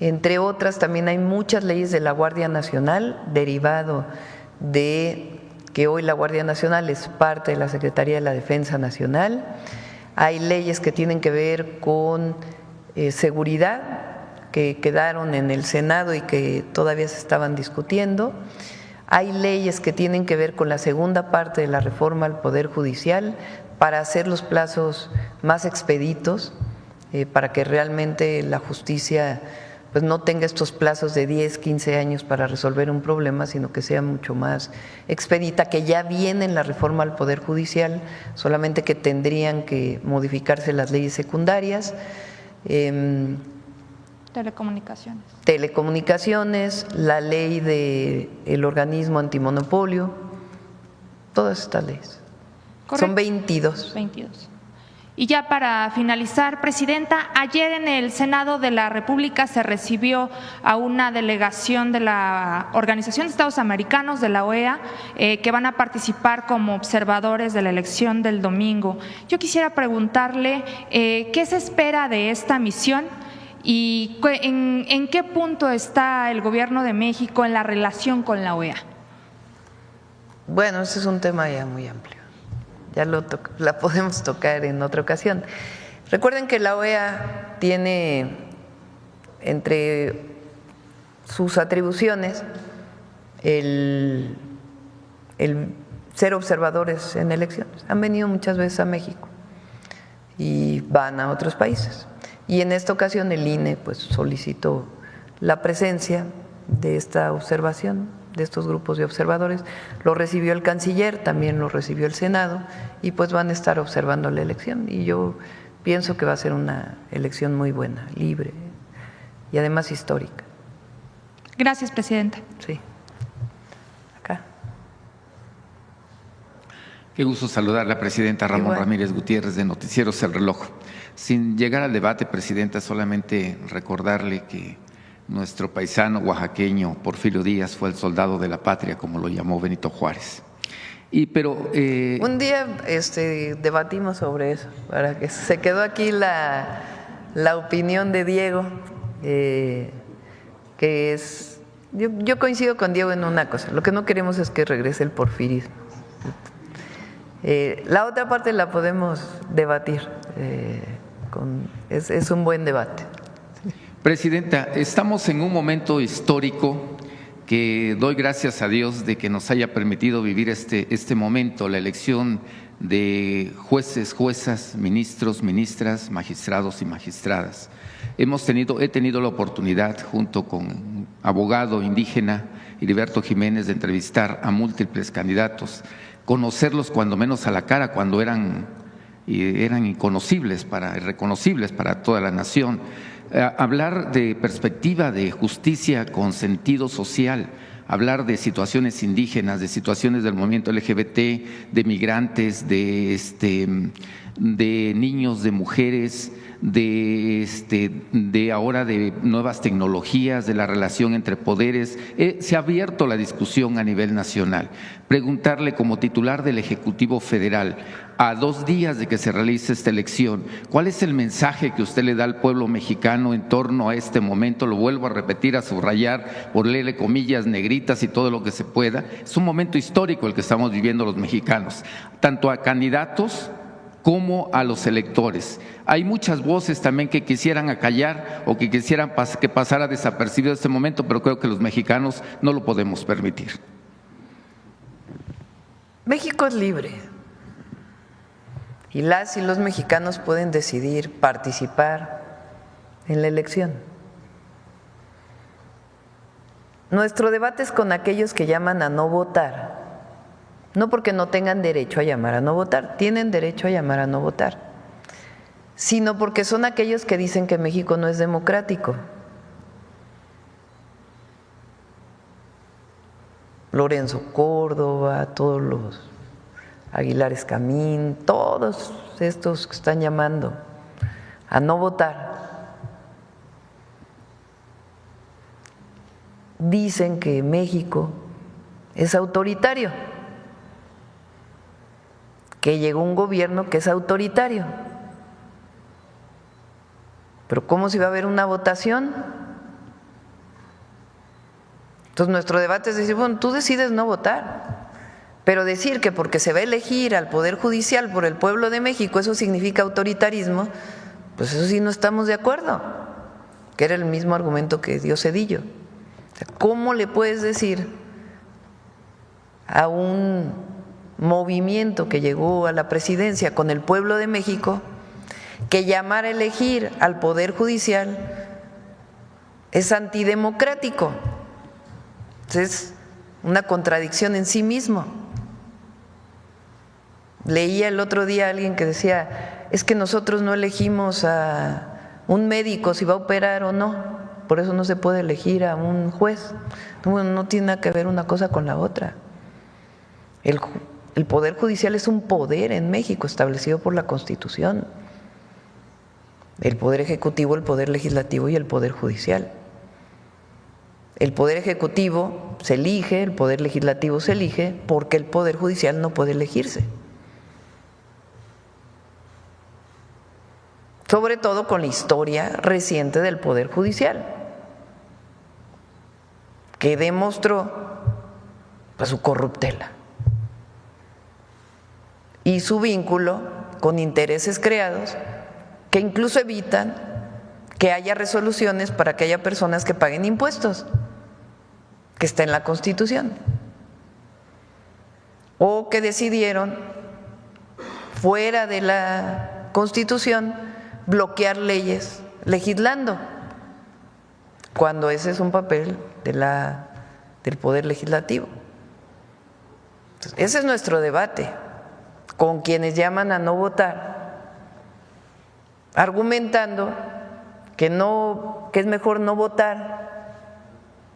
Entre otras, también hay muchas leyes de la Guardia Nacional, derivado de que hoy la Guardia Nacional es parte de la Secretaría de la Defensa Nacional. Hay leyes que tienen que ver con seguridad, que quedaron en el Senado y que todavía se estaban discutiendo. Hay leyes que tienen que ver con la segunda parte de la reforma al Poder Judicial para hacer los plazos más expeditos, para que realmente la justicia pues no tenga estos plazos de 10, 15 años para resolver un problema, sino que sea mucho más expedita, que ya viene en la reforma al Poder Judicial, solamente que tendrían que modificarse las leyes secundarias. Telecomunicaciones, la ley del organismo antimonopolio, todas estas leyes. Correcto. Son 22.
Y ya para finalizar, Presidenta, ayer en el Senado de la República se recibió a una delegación de la Organización de Estados Americanos, de la OEA, que van a participar como observadores de la elección del domingo. Yo quisiera preguntarle qué se espera de esta misión y en qué punto está el Gobierno de México en la relación con la OEA.
Bueno, ese es un tema ya muy amplio. Ya la podemos tocar en otra ocasión. Recuerden que la OEA tiene entre sus atribuciones el ser observadores en elecciones. Han venido muchas veces a México y van a otros países. Y en esta ocasión el INE pues solicitó la presencia de esta observación, de estos grupos de observadores. Lo recibió el canciller, también lo recibió el Senado y pues van a estar observando la elección y yo pienso que va a ser una elección muy buena, libre y además histórica.
Gracias, Presidenta.
Sí. Acá.
Qué gusto saludar a la Presidenta Ramón Ramírez Gutiérrez de Noticieros El Reloj. Sin llegar al debate, Presidenta, solamente recordarle que nuestro paisano oaxaqueño Porfirio Díaz fue el soldado de la patria, como lo llamó Benito Juárez. Un
día debatimos sobre eso, para que se quedó aquí la opinión de Diego, que es… Yo coincido con Diego en una cosa, lo que no queremos es que regrese el porfirismo. La otra parte la podemos debatir, es un buen debate.
Presidenta, estamos en un momento histórico que doy gracias a Dios de que nos haya permitido vivir este momento, la elección de jueces, juezas, ministros, ministras, magistrados y magistradas. He tenido la oportunidad, junto con abogado indígena Heriberto Jiménez, de entrevistar a múltiples candidatos, conocerlos cuando menos a la cara, cuando eran irreconocibles para toda la nación. Hablar de perspectiva de justicia con sentido social, hablar de situaciones indígenas, de situaciones del movimiento LGBT, de migrantes, de niños, de mujeres, de ahora de nuevas tecnologías, de la relación entre poderes. Se ha abierto la discusión a nivel nacional. Preguntarle, como titular del Ejecutivo Federal, a 2 días de que se realice esta elección, ¿cuál es el mensaje que usted le da al pueblo mexicano en torno a este momento? Lo vuelvo a repetir, a subrayar, ponerle comillas negritas y todo lo que se pueda. Es un momento histórico el que estamos viviendo los mexicanos, tanto a candidatos como a los electores. Hay muchas voces también que quisieran acallar o que quisieran que pasara desapercibido este momento, pero creo que los mexicanos no lo podemos permitir.
México es libre y las y los mexicanos pueden decidir participar en la elección. Nuestro debate es con aquellos que llaman a no votar. No porque no tengan derecho a llamar a no votar, tienen derecho a llamar a no votar, sino porque son aquellos que dicen que México no es democrático. Lorenzo Córdoba, todos los Aguilar Escamín, todos estos que están llamando a no votar. dicen que México es autoritario, que llegó un gobierno que es autoritario. Pero ¿cómo se va a haber una votación? Entonces nuestro debate es decir, bueno, tú decides no votar, pero decir que porque se va a elegir al Poder Judicial por el pueblo de México, eso significa autoritarismo, pues eso sí no estamos de acuerdo, que era el mismo argumento que dio Zedillo. O sea, ¿cómo le puedes decir a un movimiento que llegó a la presidencia con el pueblo de México que llamar a elegir al Poder Judicial es antidemocrático? Es una contradicción en sí mismo. Leía el otro día a alguien que decía, es que nosotros no elegimos a un médico si va a operar o no, por eso no se puede elegir a un juez. No tiene nada que ver una cosa con la otra. El Poder Judicial es un poder en México establecido por la Constitución. El Poder Ejecutivo, el Poder Legislativo y el Poder Judicial. El Poder Ejecutivo se elige, el Poder Legislativo se elige, porque el Poder Judicial no puede elegirse. Sobre todo con la historia reciente del Poder Judicial, que demostró pues, su corruptela y su vínculo con intereses creados que incluso evitan que haya resoluciones para que haya personas que paguen impuestos, que está en la Constitución, o que decidieron fuera de la Constitución bloquear leyes legislando, cuando ese es un papel del Poder Legislativo. Entonces, ese es nuestro debate con quienes llaman a no votar, argumentando que es mejor no votar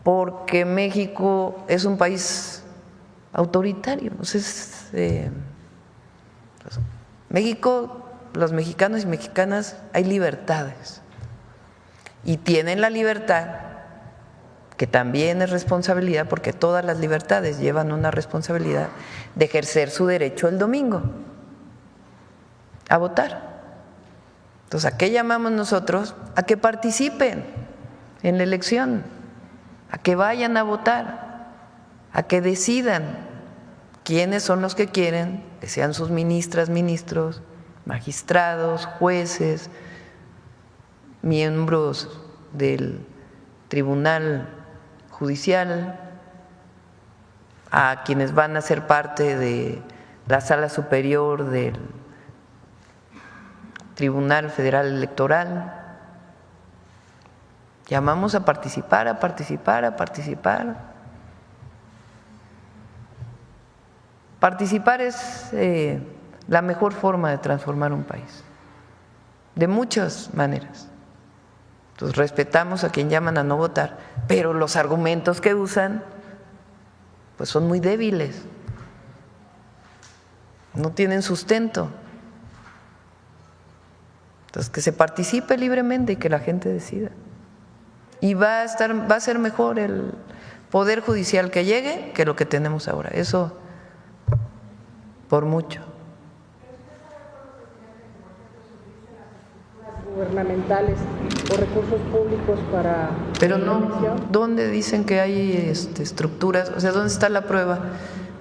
porque México es un país autoritario. Entonces, México, los mexicanos y mexicanas, hay libertades y tienen la libertad, que también es responsabilidad, porque todas las libertades llevan una responsabilidad, de ejercer su derecho el domingo a votar. Entonces, ¿a qué llamamos nosotros? A que participen en la elección, a que vayan a votar, a que decidan quiénes son los que quieren que sean sus ministras, ministros, magistrados, jueces, miembros del Tribunal Judicial, a quienes van a ser parte de la Sala Superior del Tribunal Federal Electoral. Llamamos a participar, a participar, a participar. Participar es la mejor forma de transformar un país, de muchas maneras. Entonces respetamos a quien llaman a no votar, pero los argumentos que usan pues son muy débiles, no tienen sustento. Entonces que se participe libremente y que la gente decida. Y va a ser mejor el Poder Judicial que llegue que lo que tenemos ahora. Eso por mucho.
Gubernamentales o recursos públicos para…
Pero no, ¿dónde dicen que hay estructuras? O sea, ¿dónde está la prueba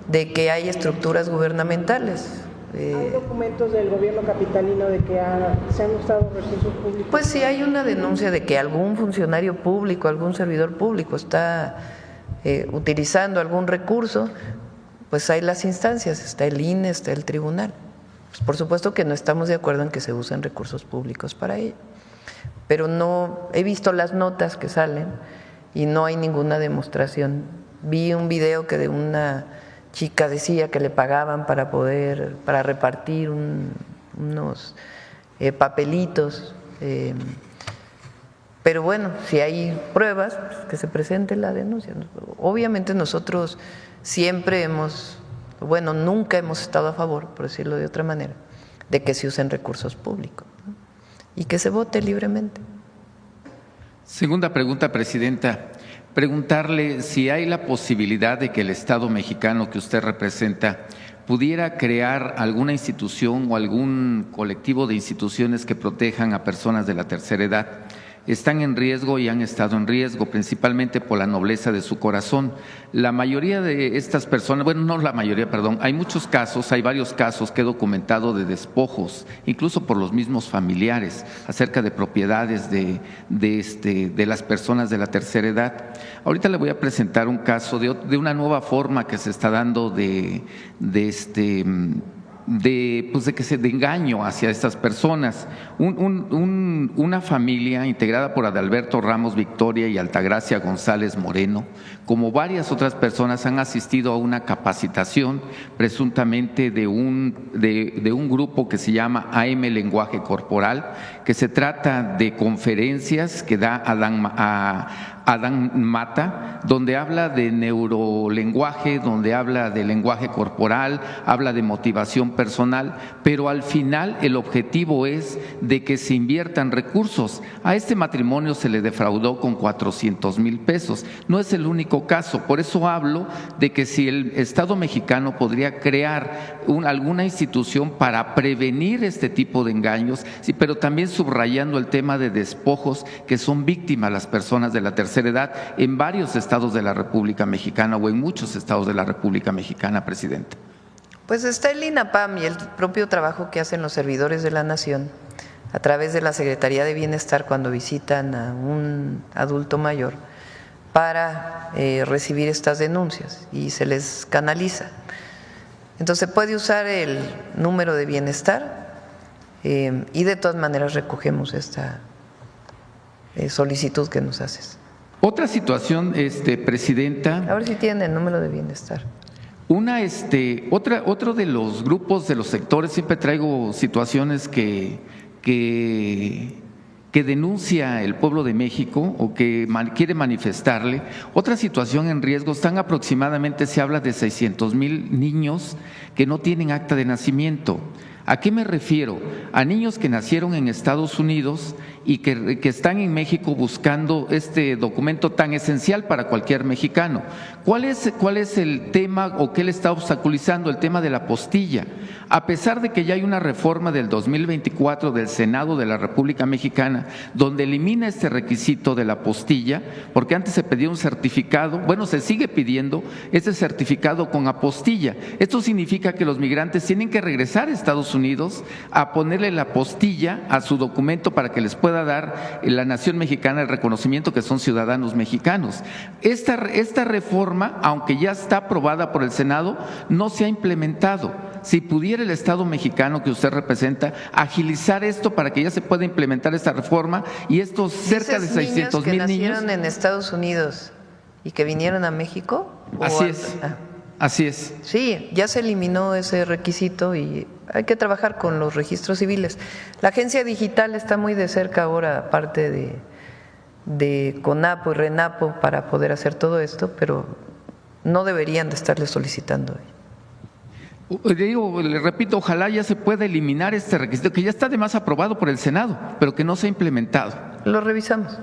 de que hay estructuras gubernamentales?
¿Hay documentos del gobierno capitalino de que se han usado recursos públicos?
Pues sí, hay una denuncia de que algún funcionario público, algún servidor público está utilizando algún recurso. Pues hay las instancias, está el INE, está el tribunal. Pues por supuesto que no estamos de acuerdo en que se usen recursos públicos para ello, pero no he visto las notas que salen y no hay ninguna demostración. Vi un video que de una chica decía que le pagaban para repartir unos papelitos, pero bueno, si hay pruebas, pues que se presente la denuncia. Obviamente nosotros siempre nunca hemos estado a favor, por decirlo de otra manera, de que se usen recursos públicos, ¿no? Y que se vote libremente.
Segunda pregunta, Presidenta. preguntarle si hay la posibilidad de que el Estado mexicano que usted representa pudiera crear alguna institución o algún colectivo de instituciones que protejan a personas de la tercera edad. Están en riesgo y han estado en riesgo, principalmente por la nobleza de su corazón. La mayoría de estas personas, bueno, no la mayoría, perdón, hay muchos casos, hay varios casos que he documentado de despojos, incluso por los mismos familiares, acerca de propiedades de las personas de la tercera edad. Ahorita le voy a presentar un caso de una nueva forma que se está dando de engaño hacia estas personas. Una familia integrada por Adalberto Ramos Victoria y Altagracia González Moreno, como varias otras personas, han asistido a una capacitación presuntamente de un grupo que se llama AM Lenguaje Corporal, que se trata de conferencias que da Adán Mata, donde habla de neurolenguaje, donde habla de lenguaje corporal, habla de motivación personal, pero al final el objetivo es de que se inviertan recursos. A este matrimonio se le defraudó con 400,000 pesos. No es el único caso, por eso hablo de que si el Estado mexicano podría crear alguna institución para prevenir este tipo de engaños, sí, pero también subrayando el tema de despojos que son víctimas las personas de la tercera edad en varios estados de la República Mexicana o en muchos estados de la República Mexicana, Presidenta.
Pues está el INAPAM y el propio trabajo que hacen los servidores de la Nación a través de la Secretaría de Bienestar cuando visitan a un adulto mayor para recibir estas denuncias y se les canaliza. Entonces se puede usar el número de bienestar y de todas maneras recogemos esta solicitud que nos haces.
Otra situación, Presidenta.
A ver si tienen el número de bienestar.
Otro de los grupos, de los sectores, siempre traigo situaciones que denuncia el pueblo de México o que quiere manifestarle. Otra situación en riesgo, están aproximadamente, se habla de 600,000 niños que no tienen acta de nacimiento. ¿A qué me refiero? A niños que nacieron en Estados Unidos y que están en México buscando este documento tan esencial para cualquier mexicano. ¿Cuál es el tema o qué le está obstaculizando? El tema de la apostilla. A pesar de que ya hay una reforma del 2024 del Senado de la República Mexicana donde elimina este requisito de la apostilla, porque antes se pedía un certificado, bueno, se sigue pidiendo este certificado con apostilla. Esto significa que los migrantes tienen que regresar a Estados Unidos a ponerle la apostilla a su documento para que les pueda dar la nación mexicana el reconocimiento que son ciudadanos mexicanos. Esta reforma, aunque ya está aprobada por el Senado, no se ha implementado. Si pudiera el Estado mexicano que usted representa agilizar esto para que ya se pueda implementar esta reforma y estos cerca de 600,000 niños
que nacieron en Estados Unidos y que vinieron a México.
Así es. Así es.
Sí, ya se eliminó ese requisito y hay que trabajar con los registros civiles. La agencia digital está muy de cerca ahora, aparte de CONAPO y RENAPO, para poder hacer todo esto, pero no deberían de estarle solicitando.
Le repito, ojalá ya se pueda eliminar este requisito, que ya está además aprobado por el Senado, pero que no se ha implementado.
Lo revisamos.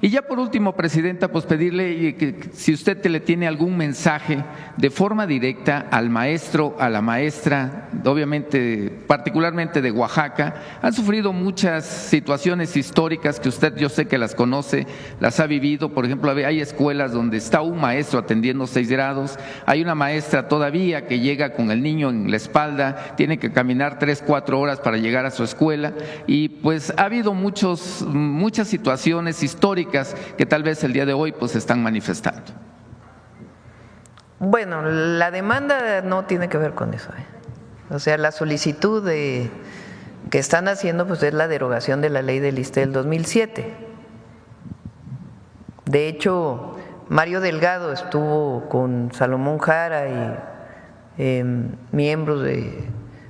Y ya por último, Presidenta, pues pedirle que si usted le tiene algún mensaje de forma directa al maestro, a la maestra, obviamente, particularmente de Oaxaca. Han sufrido muchas situaciones históricas que usted, yo sé que las conoce, las ha vivido. Por ejemplo, hay escuelas donde está un maestro atendiendo 6 grados, hay una maestra todavía que llega con el niño en la espalda, tiene que caminar 3-4 horas para llegar a su escuela, y pues ha habido muchas situaciones históricas que tal vez el día de hoy pues se están manifestando.
Bueno, la demanda no tiene que ver con eso. O sea, la solicitud que están haciendo pues es la derogación de la ley del ISSSTE del 2007. De hecho, Mario Delgado estuvo con Salomón Jara y miembros de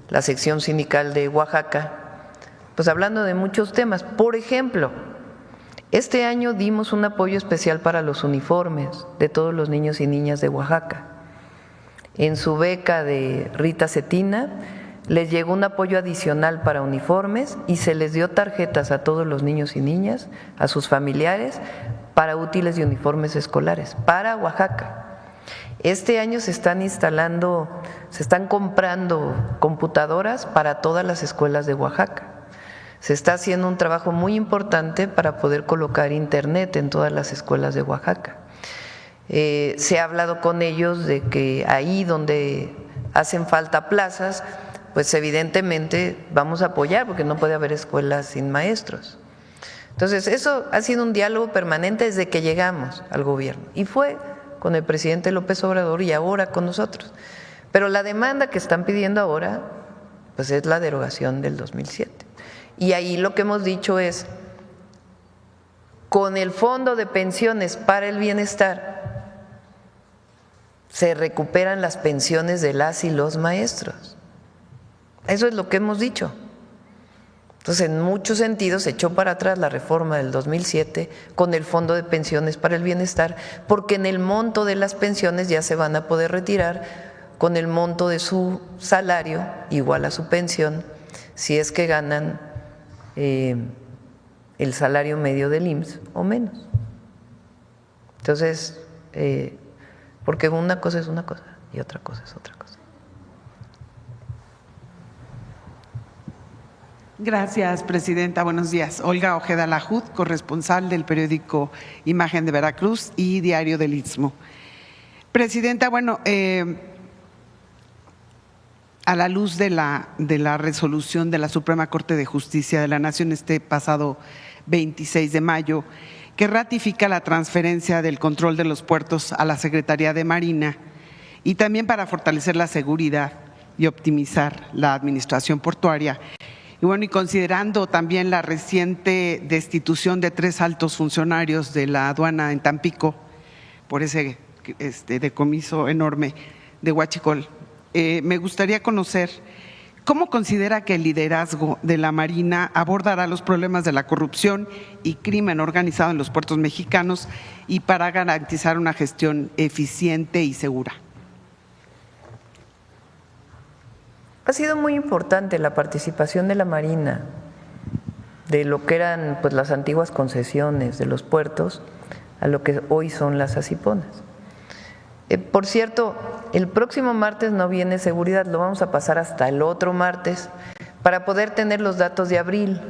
la sección sindical de Oaxaca, pues hablando de muchos temas. Por ejemplo, este año dimos un apoyo especial para los uniformes de todos los niños y niñas de Oaxaca. En su beca de Rita Cetina les llegó un apoyo adicional para uniformes y se les dio tarjetas a todos los niños y niñas, a sus familiares, para útiles y uniformes escolares, para Oaxaca. Este año se están comprando computadoras para todas las escuelas de Oaxaca. Se está haciendo un trabajo muy importante para poder colocar internet en todas las escuelas de Oaxaca. Se ha hablado con ellos de que ahí donde hacen falta plazas, pues evidentemente vamos a apoyar porque no puede haber escuelas sin maestros. Entonces, eso ha sido un diálogo permanente desde que llegamos al gobierno y fue con el presidente López Obrador y ahora con nosotros. Pero la demanda que están pidiendo ahora, pues es la derogación del 2007. Y ahí lo que hemos dicho es, con el Fondo de Pensiones para el Bienestar, se recuperan las pensiones de las y los maestros. Eso es lo que hemos dicho. Entonces, en muchos sentidos se echó para atrás la reforma del 2007 con el Fondo de Pensiones para el Bienestar, porque en el monto de las pensiones ya se van a poder retirar con el monto de su salario igual a su pensión, si es que ganan el salario medio del IMSS o menos. Entonces, porque una cosa es una cosa y otra cosa es otra cosa.
Gracias, presidenta. Buenos días. Olga Ojeda Lajud, corresponsal del periódico Imagen de Veracruz y Diario del Istmo. Presidenta, bueno, a la luz de la resolución de la Suprema Corte de Justicia de la Nación este pasado 26 de mayo, que ratifica la transferencia del control de los puertos a la Secretaría de Marina y también para fortalecer la seguridad y optimizar la administración portuaria. Y bueno, y considerando también la reciente destitución de 3 altos funcionarios de la aduana en Tampico por ese decomiso enorme de huachicol, me gustaría conocer cómo considera que el liderazgo de la Marina abordará los problemas de la corrupción y crimen organizado en los puertos mexicanos y para garantizar una gestión eficiente y segura.
Ha sido muy importante la participación de la Marina, de lo que eran pues las antiguas concesiones de los puertos a lo que hoy son las asiponas. Por cierto, el próximo martes no viene seguridad, lo vamos a pasar hasta el otro martes para poder tener los datos de abril,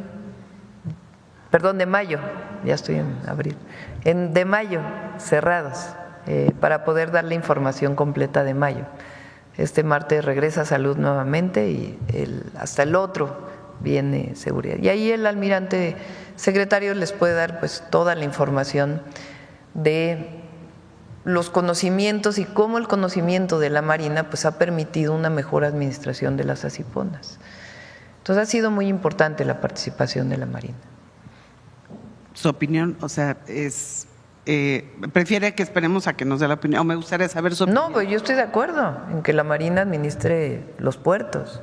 perdón, de mayo, ya estoy en abril, de mayo cerrados, para poder dar la información completa de mayo. Este martes regresa Salud nuevamente y hasta el otro viene Seguridad. Y ahí el almirante secretario les puede dar pues toda la información de los conocimientos y cómo el conocimiento de la Marina pues ha permitido una mejor administración de las asiponas. Entonces ha sido muy importante la participación de la Marina.
Su opinión, o sea, es… ¿prefiere que esperemos a que nos dé la opinión? ¿O me gustaría saber su opinión?
No, pues yo estoy de acuerdo en que la Marina administre los puertos.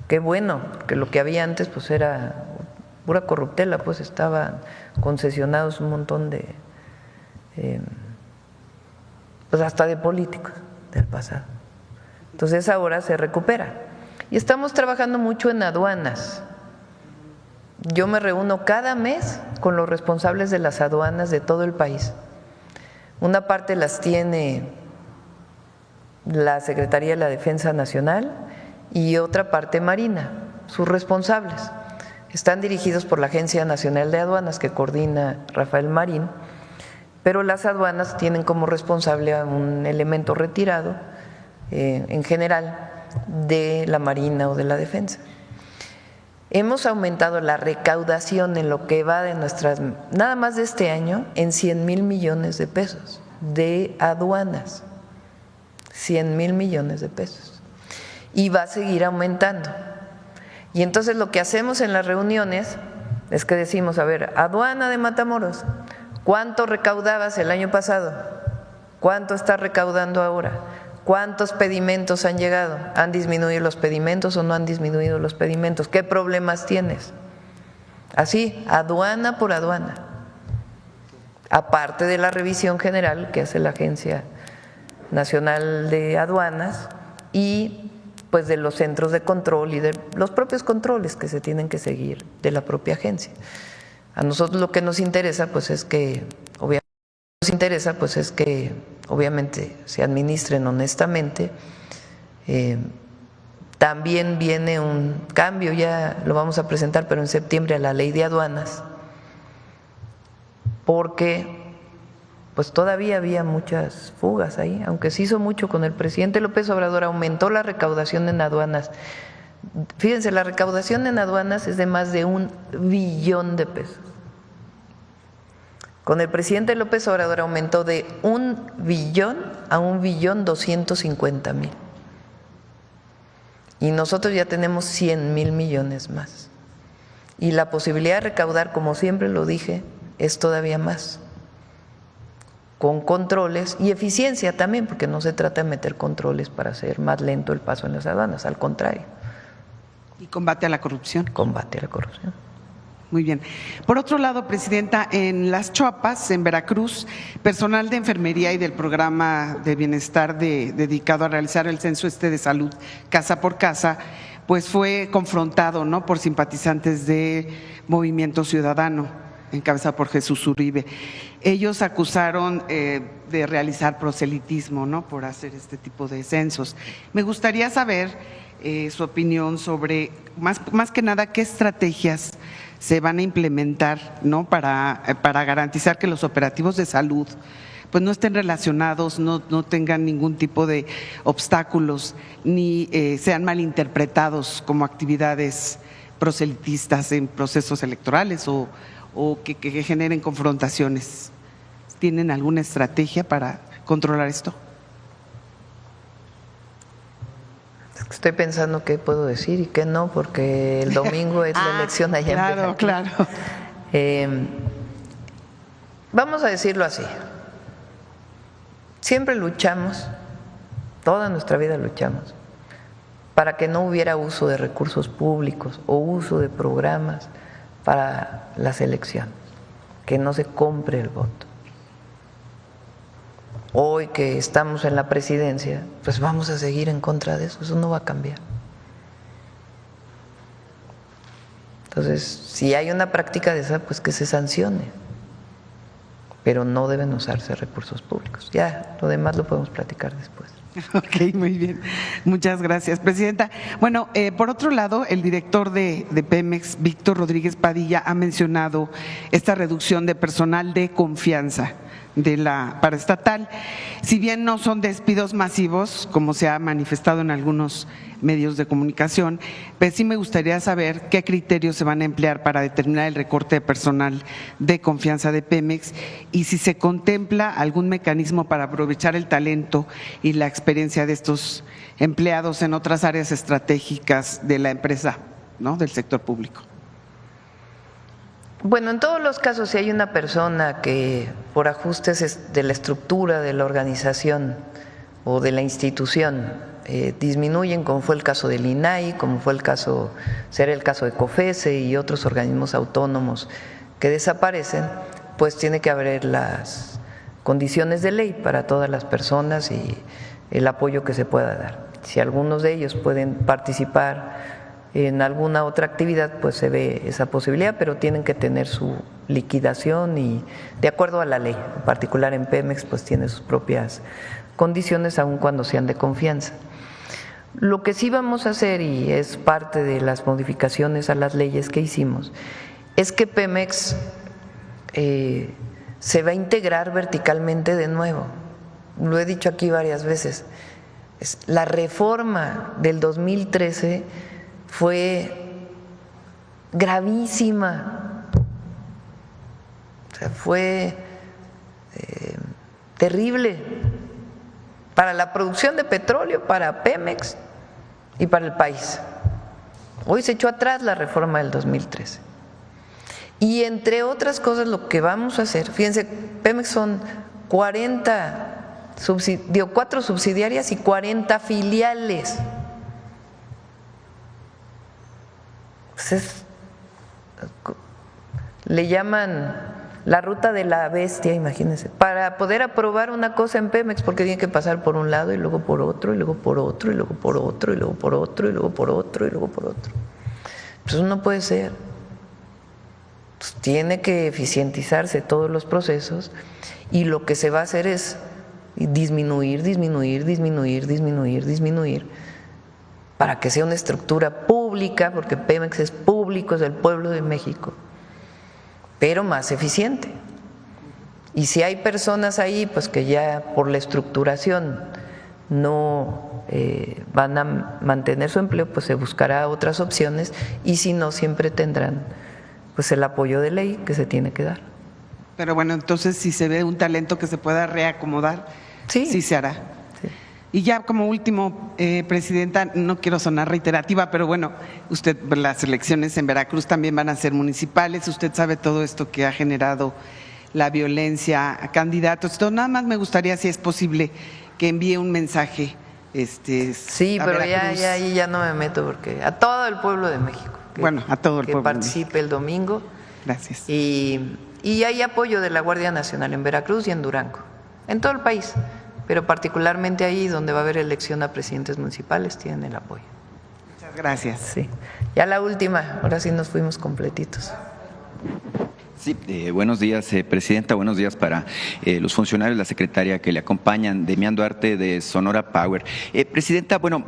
Qué bueno, que lo que había antes pues era pura corruptela, pues estaban concesionados un montón de, pues hasta de políticos del pasado. Entonces ahora se recupera. Y estamos trabajando mucho en aduanas. Yo me reúno cada mes con los responsables de las aduanas de todo el país. Una parte las tiene la Secretaría de la Defensa Nacional y otra parte Marina, sus responsables. Están dirigidos por la Agencia Nacional de Aduanas que coordina Rafael Marín, pero las aduanas tienen como responsable a un elemento retirado, en general, de la Marina o de la Defensa. Hemos aumentado la recaudación en lo que va de nuestras, nada más de este año, en 100,000 millones de pesos de aduanas, 100,000 millones de pesos. Y va a seguir aumentando. Y entonces lo que hacemos en las reuniones es que decimos, a ver, aduana de Matamoros, ¿cuánto recaudabas el año pasado? ¿Cuánto estás recaudando ahora? ¿Cuántos pedimentos han llegado? ¿Han disminuido los pedimentos o no han disminuido los pedimentos? ¿Qué problemas tienes? Así, aduana por aduana. Aparte de la revisión general que hace la Agencia Nacional de Aduanas y pues de los centros de control y de los propios controles que se tienen que seguir de la propia agencia. A nosotros lo que nos interesa pues es que obviamente se administren honestamente. También viene un cambio, ya lo vamos a presentar, pero en septiembre, a la ley de aduanas, porque pues todavía había muchas fugas ahí, aunque se hizo mucho con el presidente López Obrador, aumentó la recaudación en aduanas. Fíjense, la recaudación en aduanas es de más de $1 billón. Con el presidente López Obrador aumentó de 1 billón a 1.250.000. Y nosotros ya tenemos 100,000 millones más. Y la posibilidad de recaudar, como siempre lo dije, es todavía más, con controles y eficiencia también, porque no se trata de meter controles para hacer más lento el paso en las aduanas, al contrario.
¿Y combate a la corrupción?
Combate a la corrupción.
Muy bien. Por otro lado, Presidenta, en Las Chuapas, en Veracruz, personal de enfermería y del programa de bienestar dedicado a realizar el censo de salud casa por casa, pues fue confrontado, ¿no?, por simpatizantes de Movimiento Ciudadano, encabezado por Jesús Uribe. Ellos acusaron de realizar proselitismo, ¿no?, por hacer este tipo de censos. Me gustaría saber su opinión sobre, más que nada, qué estrategias se van a implementar, ¿no?, para garantizar que los operativos de salud pues no estén relacionados, no tengan ningún tipo de obstáculos, ni sean malinterpretados como actividades proselitistas en procesos electorales o que generen confrontaciones. ¿Tienen alguna estrategia para controlar esto?
Estoy pensando qué puedo decir y qué no, porque el domingo es la elección allá en Veracruz.
Claro.
Vamos a decirlo así. Siempre luchamos, toda nuestra vida luchamos, para que no hubiera uso de recursos públicos o uso de programas para las elecciones, que no se compre el voto. Hoy que estamos en la presidencia, pues vamos a seguir en contra de eso no va a cambiar. Entonces, si hay una práctica de esa, pues que se sancione, pero no deben usarse recursos públicos. Ya, lo demás lo podemos platicar después.
Ok, muy bien. Muchas gracias, Presidenta. Bueno, por otro lado, el director de Pemex, Víctor Rodríguez Padilla, ha mencionado esta reducción de personal de confianza de la paraestatal. Si bien no son despidos masivos, como se ha manifestado en algunos medios de comunicación, pues sí me gustaría saber qué criterios se van a emplear para determinar el recorte de personal de confianza de Pemex y si se contempla algún mecanismo para aprovechar el talento y la experiencia de estos empleados en otras áreas estratégicas de la empresa, ¿no?, del sector público.
Bueno, en todos los casos, si hay una persona que por ajustes de la estructura de la organización o de la institución disminuyen, como fue el caso del INAI, como será el caso de COFESE y otros organismos autónomos que desaparecen, pues tiene que haber las condiciones de ley para todas las personas y el apoyo que se pueda dar. Si algunos de ellos pueden participar en alguna otra actividad, pues se ve esa posibilidad, pero tienen que tener su liquidación y de acuerdo a la ley, en particular en Pemex, pues tiene sus propias condiciones aun cuando sean de confianza. Lo que sí vamos a hacer, y es parte de las modificaciones a las leyes que hicimos, es que Pemex se va a integrar verticalmente de nuevo. Lo he dicho aquí varias veces. La reforma del 2013 fue gravísima, o sea, fue terrible para la producción de petróleo, para Pemex y para el país. Hoy se echó atrás la reforma del 2013. Y entre otras cosas lo que vamos a hacer, fíjense, Pemex son 4 subsidiarias y 40 filiales. Le llaman la ruta de la bestia, imagínense, para poder aprobar una cosa en Pemex, porque tiene que pasar por un lado y luego por otro, y luego por otro, y luego por otro, y luego por otro, y luego por otro, y luego por otro. Pues eso no puede ser. Pues tiene que eficientizarse todos los procesos, y lo que se va a hacer es disminuir, para que sea una estructura pública, porque Pemex es público, es del pueblo de México, pero más eficiente. Y si hay personas ahí pues que ya por la estructuración no van a mantener su empleo, pues se buscará otras opciones, y si no, siempre tendrán pues el apoyo de ley que se tiene que dar.
Pero bueno, entonces si se ve un talento que se pueda reacomodar, sí se hará.
Sí.
Y ya como último, Presidenta, no quiero sonar reiterativa, pero bueno, usted, las elecciones en Veracruz también van a ser municipales, usted sabe todo esto que ha generado la violencia a candidatos. Entonces, nada más me gustaría, si es posible, que envíe un mensaje.
Sí, pero ya no me meto, porque a todo el pueblo de México.
A todo el pueblo.
Que participe el domingo.
Gracias.
Y hay apoyo de la Guardia Nacional en Veracruz y en Durango, en todo el país, pero particularmente ahí donde va a haber elección a presidentes municipales tienen el apoyo.
Muchas gracias.
Sí. Ya la última, ahora sí nos fuimos completitos.
Sí, buenos días, Presidenta, buenos días para los funcionarios, la secretaria que le acompañan, Demián Duarte de Sonora Power. Presidenta, bueno,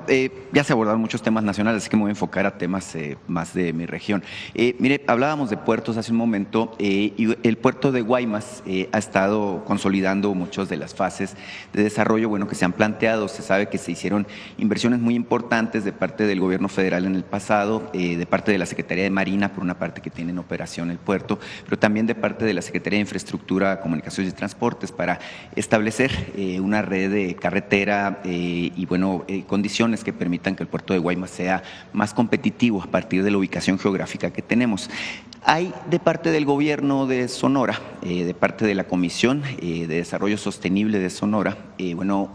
ya se abordaron muchos temas nacionales, así que me voy a enfocar a temas más de mi región. Mire, hablábamos de puertos hace un momento, y el puerto de Guaymas ha estado consolidando muchas de las fases de desarrollo, bueno, que se han planteado. Se sabe que se hicieron inversiones muy importantes de parte del gobierno federal en el pasado, de parte de la Secretaría de Marina, por una parte que tiene en operación el puerto, pero también de parte de la Secretaría de Infraestructura, Comunicaciones y Transportes para establecer una red de carretera y condiciones que permitan que el puerto de Guaymas sea más competitivo a partir de la ubicación geográfica que tenemos. Hay de parte del gobierno de Sonora, de parte de la Comisión de Desarrollo Sostenible de Sonora,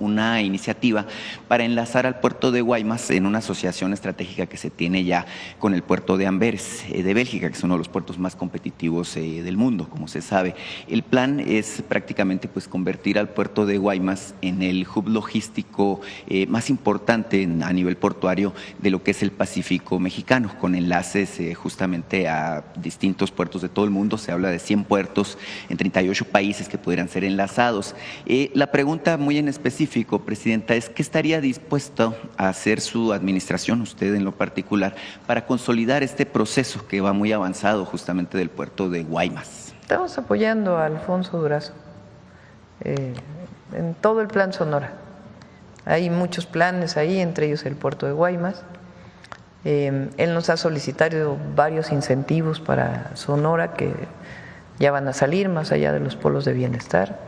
una iniciativa para enlazar al puerto de Guaymas en una asociación estratégica que se tiene ya con el puerto de Amberes de Bélgica, que es uno de los puertos más competitivos del mundo, como se sabe. El plan es prácticamente convertir al puerto de Guaymas en el hub logístico más importante a nivel portuario de lo que es el Pacífico mexicano, con enlaces justamente a distintos puertos de todo el mundo. Se habla de 100 puertos en 38 países que pudieran ser enlazados. La pregunta muy en específico, Presidenta, es ¿qué estaría dispuesto a hacer su administración, usted en lo particular, para consolidar este proceso que va muy avanzado justamente del puerto de Guaymas?
Estamos apoyando a Alfonso Durazo en todo el plan Sonora. Hay muchos planes ahí, entre ellos el puerto de Guaymas. Él nos ha solicitado varios incentivos para Sonora que ya van a salir más allá de los polos de bienestar.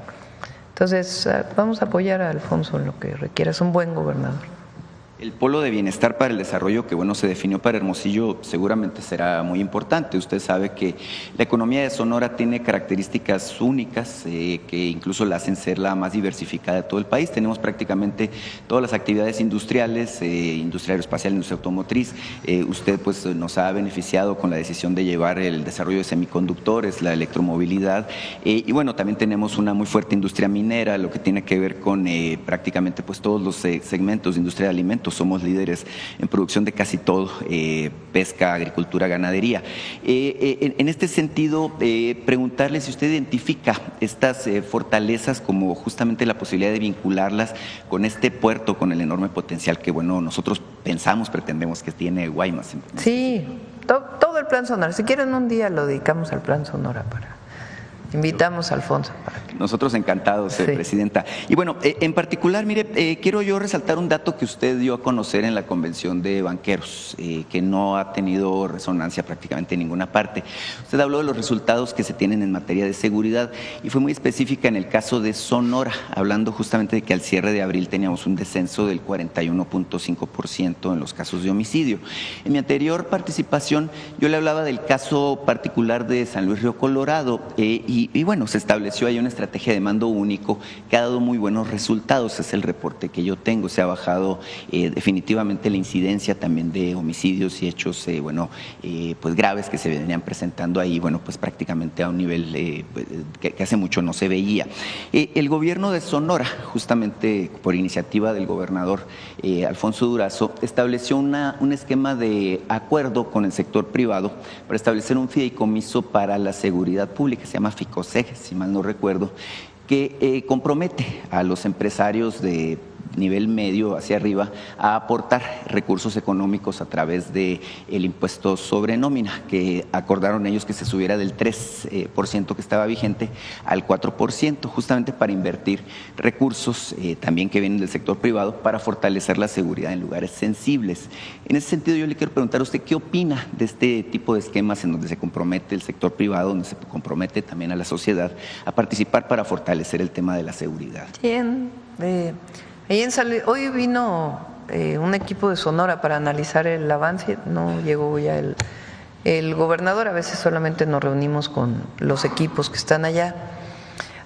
Entonces, vamos a apoyar a Alfonso en lo que requiera. Es un buen gobernador.
El polo de bienestar para el desarrollo que se definió para Hermosillo seguramente será muy importante. Usted sabe que la economía de Sonora tiene características únicas que incluso la hacen ser la más diversificada de todo el país. Tenemos prácticamente todas las actividades industriales, industria aeroespacial, industria automotriz. Usted nos ha beneficiado con la decisión de llevar el desarrollo de semiconductores, la electromovilidad y también tenemos una muy fuerte industria minera, lo que tiene que ver con prácticamente todos los segmentos de industria de alimentos. Somos líderes en producción de casi todo, pesca, agricultura, ganadería. En este sentido, preguntarle si usted identifica estas fortalezas como justamente la posibilidad de vincularlas con este puerto, con el enorme potencial que nosotros pretendemos que tiene Guaymas.
Sí, todo el plan Sonora. Si quieren un día lo dedicamos al plan Sonora invitamos a Alfonso.
Nosotros encantados, Presidenta. Y en particular, mire, quiero yo resaltar un dato que usted dio a conocer en la Convención de Banqueros, que no ha tenido resonancia prácticamente en ninguna parte. Usted habló de los resultados que se tienen en materia de seguridad y fue muy específica en el caso de Sonora, hablando justamente de que al cierre de abril teníamos un descenso del 41.5% en los casos de homicidio. En mi anterior participación yo le hablaba del caso particular de San Luis Río Colorado y y bueno, se estableció ahí una estrategia de mando único que ha dado muy buenos resultados, es el reporte que yo tengo. Se ha bajado definitivamente la incidencia también de homicidios y hechos pues graves que se venían presentando ahí, bueno, pues prácticamente a un nivel que hace mucho no se veía. El gobierno de Sonora, justamente por iniciativa del gobernador Alfonso Durazo, estableció un esquema de acuerdo con el sector privado para establecer un fideicomiso para la seguridad pública, se llama FICOSEG, si mal no recuerdo, que compromete a los empresarios de nivel medio hacia arriba a aportar recursos económicos a través del impuesto sobre nómina, que acordaron ellos que se subiera del 3% que estaba vigente al 4%, justamente para invertir recursos también que vienen del sector privado para fortalecer la seguridad en lugares sensibles. En ese sentido, yo le quiero preguntar a usted qué opina de este tipo de esquemas en donde se compromete el sector privado, donde se compromete también a la sociedad a participar para fortalecer el tema de la seguridad.
Bien, hoy vino un equipo de Sonora para analizar el avance, no llegó ya el gobernador, a veces solamente nos reunimos con los equipos que están allá.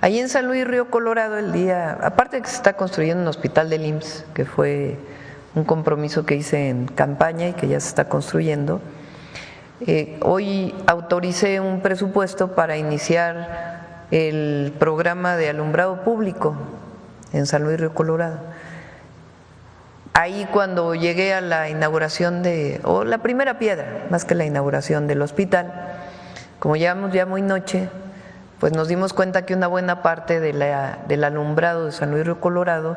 Ahí en San Luis Río Colorado aparte de que se está construyendo un hospital del IMSS, que fue un compromiso que hice en campaña y que ya se está construyendo, hoy autoricé un presupuesto para iniciar el programa de alumbrado público en San Luis Río Colorado. Ahí cuando llegué a la inauguración o la primera piedra, más que la inauguración del hospital, como llevamos ya muy noche, pues nos dimos cuenta que una buena parte del alumbrado de San Luis Río Colorado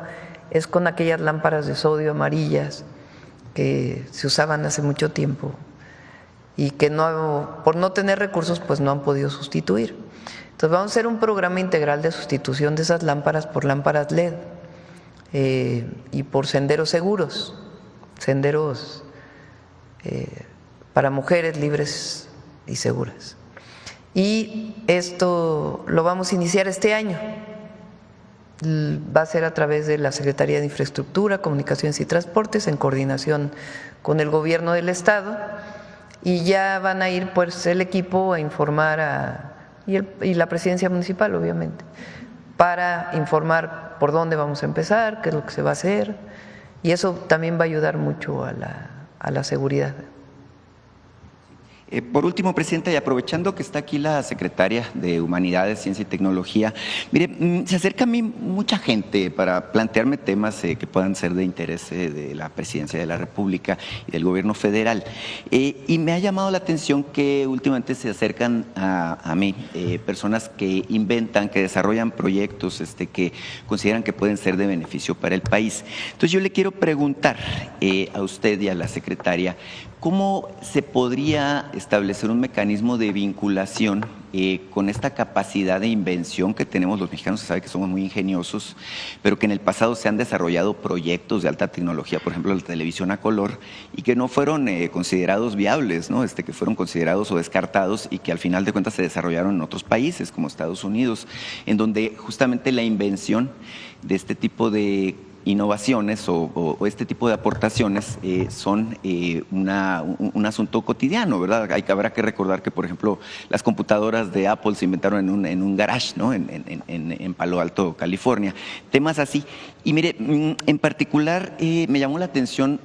es con aquellas lámparas de sodio amarillas que se usaban hace mucho tiempo y que por no tener recursos pues no han podido sustituir. Entonces vamos a hacer un programa integral de sustitución de esas lámparas por lámparas LED y por senderos seguros, senderos para mujeres libres y seguras. Y esto lo vamos a iniciar este año. Va a ser a través de la Secretaría de Infraestructura, Comunicaciones y Transportes, en coordinación con el Gobierno del Estado, y ya van a ir pues el equipo a informar y la presidencia municipal, obviamente, para informar por dónde vamos a empezar, qué es lo que se va a hacer, y eso también va a ayudar mucho a la seguridad.
Por último, Presidenta, y aprovechando que está aquí la Secretaria de Humanidades, Ciencia y Tecnología, mire, se acerca a mí mucha gente para plantearme temas que puedan ser de interés de la Presidencia de la República y del Gobierno federal. Y me ha llamado la atención que últimamente se acercan a mí personas que inventan, que desarrollan proyectos que consideran que pueden ser de beneficio para el país. Entonces yo le quiero preguntar a usted y a la Secretaria, ¿cómo se podría establecer un mecanismo de vinculación con esta capacidad de invención que tenemos los mexicanos? Se sabe que somos muy ingeniosos, pero que en el pasado se han desarrollado proyectos de alta tecnología, por ejemplo la televisión a color, y que no fueron considerados viables, ¿no? Que fueron considerados o descartados y que al final de cuentas se desarrollaron en otros países como Estados Unidos, en donde justamente la invención de este tipo de innovaciones o este tipo de aportaciones son un asunto cotidiano, ¿verdad? Habrá que recordar que, por ejemplo, las computadoras de Apple se inventaron en un garage, ¿no? En Palo Alto, California. Temas así. Y mire, en particular me llamó la atención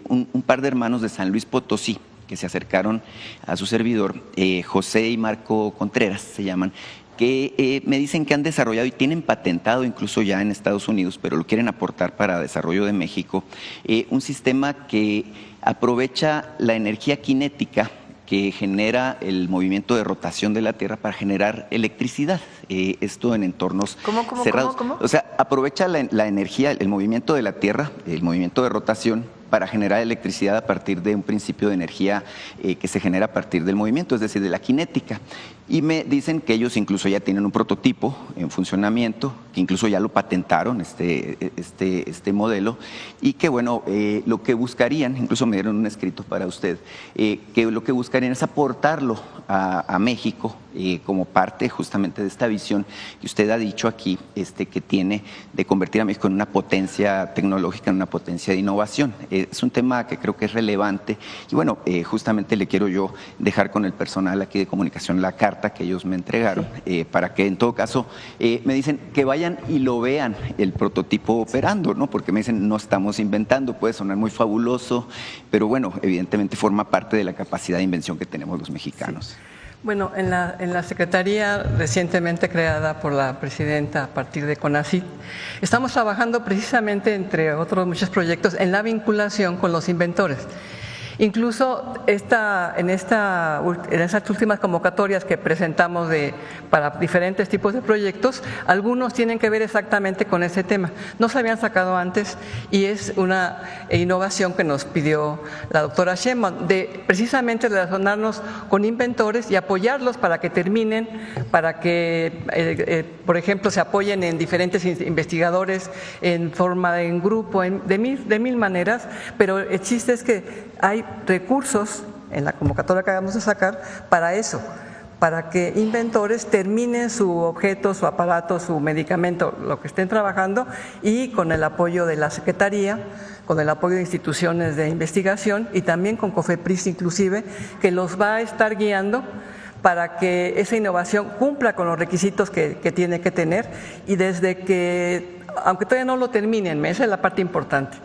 un par de hermanos de San Luis Potosí que se acercaron a su servidor, José y Marco Contreras se llaman, que me dicen que han desarrollado y tienen patentado incluso ya en Estados Unidos, pero lo quieren aportar para desarrollo de México, un sistema que aprovecha la energía cinética que genera el movimiento de rotación de la Tierra para generar electricidad, esto en entornos cerrados.
¿Cómo?
O sea, aprovecha la energía, el movimiento de la Tierra, el movimiento de rotación, para generar electricidad a partir de un principio de energía que se genera a partir del movimiento, es decir, de la cinética. Y me dicen que ellos incluso ya tienen un prototipo en funcionamiento, que incluso ya lo patentaron, este modelo, y que bueno, lo que buscarían, incluso me dieron un escrito para usted, que lo que buscarían es aportarlo a México como parte justamente de esta visión que usted ha dicho aquí, que tiene de convertir a México en una potencia tecnológica, en una potencia de innovación. es un tema que creo que es relevante y bueno, justamente le quiero yo dejar con el personal aquí de comunicación la carta que ellos me entregaron para que en todo caso me dicen que vayan y lo vean el prototipo operando, ¿no? Porque me dicen no estamos inventando, puede sonar muy fabuloso, pero bueno, evidentemente forma parte de la capacidad de invención que tenemos los mexicanos.
Sí. Bueno, en la Secretaría recientemente creada por la Presidenta a partir de CONACYT, estamos trabajando precisamente, entre otros muchos proyectos, en la vinculación con los inventores. Incluso en esas últimas convocatorias que presentamos para diferentes tipos de proyectos, algunos tienen que ver exactamente con ese tema. No se habían sacado antes y es una innovación que nos pidió la doctora Sheinbaum, de precisamente relacionarnos con inventores y apoyarlos para que terminen, para que, por ejemplo, se apoyen en diferentes investigadores en forma en grupo, de mil maneras, pero el chiste es que hay recursos en la convocatoria que acabamos de sacar para eso, para que inventores terminen su objeto, su aparato, su medicamento, lo que estén trabajando y con el apoyo de la Secretaría, con el apoyo de instituciones de investigación y también con COFEPRIS inclusive, que los va a estar guiando para que esa innovación cumpla con los requisitos que tiene que tener y desde que, aunque todavía no lo terminen, esa es la parte importante.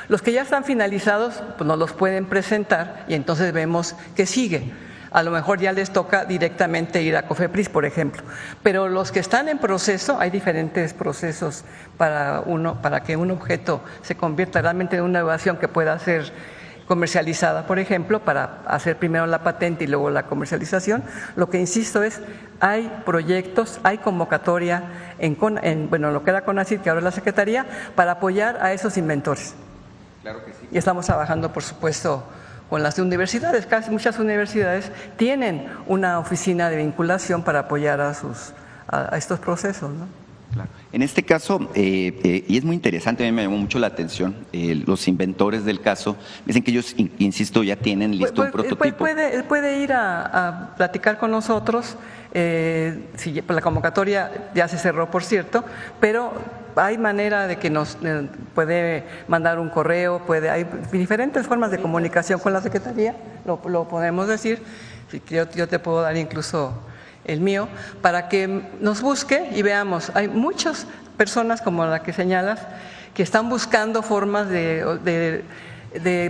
Los que ya están finalizados, pues nos los pueden presentar y entonces vemos qué sigue. A lo mejor ya les toca directamente ir a COFEPRIS, por ejemplo. Pero los que están en proceso, hay diferentes procesos para que un objeto se convierta realmente en una innovación que pueda ser comercializada, por ejemplo, para hacer primero la patente y luego la comercialización. Lo que insisto es, hay proyectos, hay convocatoria en lo que era CONACYT, que ahora es la Secretaría, para apoyar a esos inventores.
Claro que sí.
Y estamos trabajando, por supuesto, con las universidades. Casi muchas universidades tienen una oficina de vinculación para apoyar a estos procesos, ¿no?
Claro. En este caso, y es muy interesante, a mí me llamó mucho la atención, los inventores del caso dicen que ellos, insisto, ya tienen listo un prototipo.
Él puede ir a platicar con nosotros, la convocatoria ya se cerró, por cierto, pero hay manera de que nos puede mandar un correo, hay diferentes formas de comunicación con la Secretaría, lo podemos decir, yo te puedo dar incluso el mío, para que nos busque y veamos. Hay muchas personas como la que señalas que están buscando formas de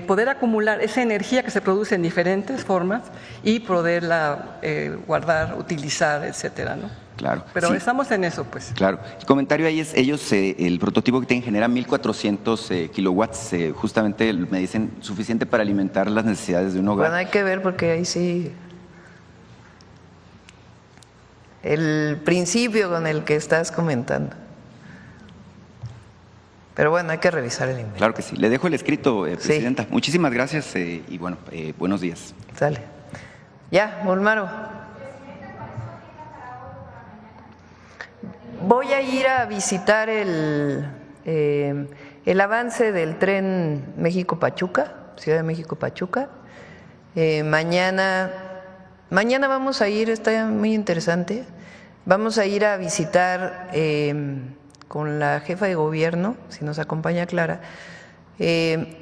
poder acumular esa energía que se produce en diferentes formas y poderla guardar, utilizar, etcétera, ¿no?
Claro.
Pero
sí.
estamos en eso, pues.
Claro. El comentario ahí es, el prototipo que tienen genera 1400 kilowatts, justamente me dicen suficiente para alimentar las necesidades de un hogar.
Bueno, hay que ver porque ahí sí el principio con el que estás comentando. Pero bueno, hay que revisar el inventario.
Claro que sí. Le dejo el escrito, Presidenta. Sí. Muchísimas gracias y bueno, buenos días.
Sale. Ya, Volmaro. Voy a ir a visitar el avance del tren México-Pachuca, Ciudad de México-Pachuca. Mañana vamos a ir, está muy interesante, vamos a ir a visitar con la jefa de gobierno, si nos acompaña Clara,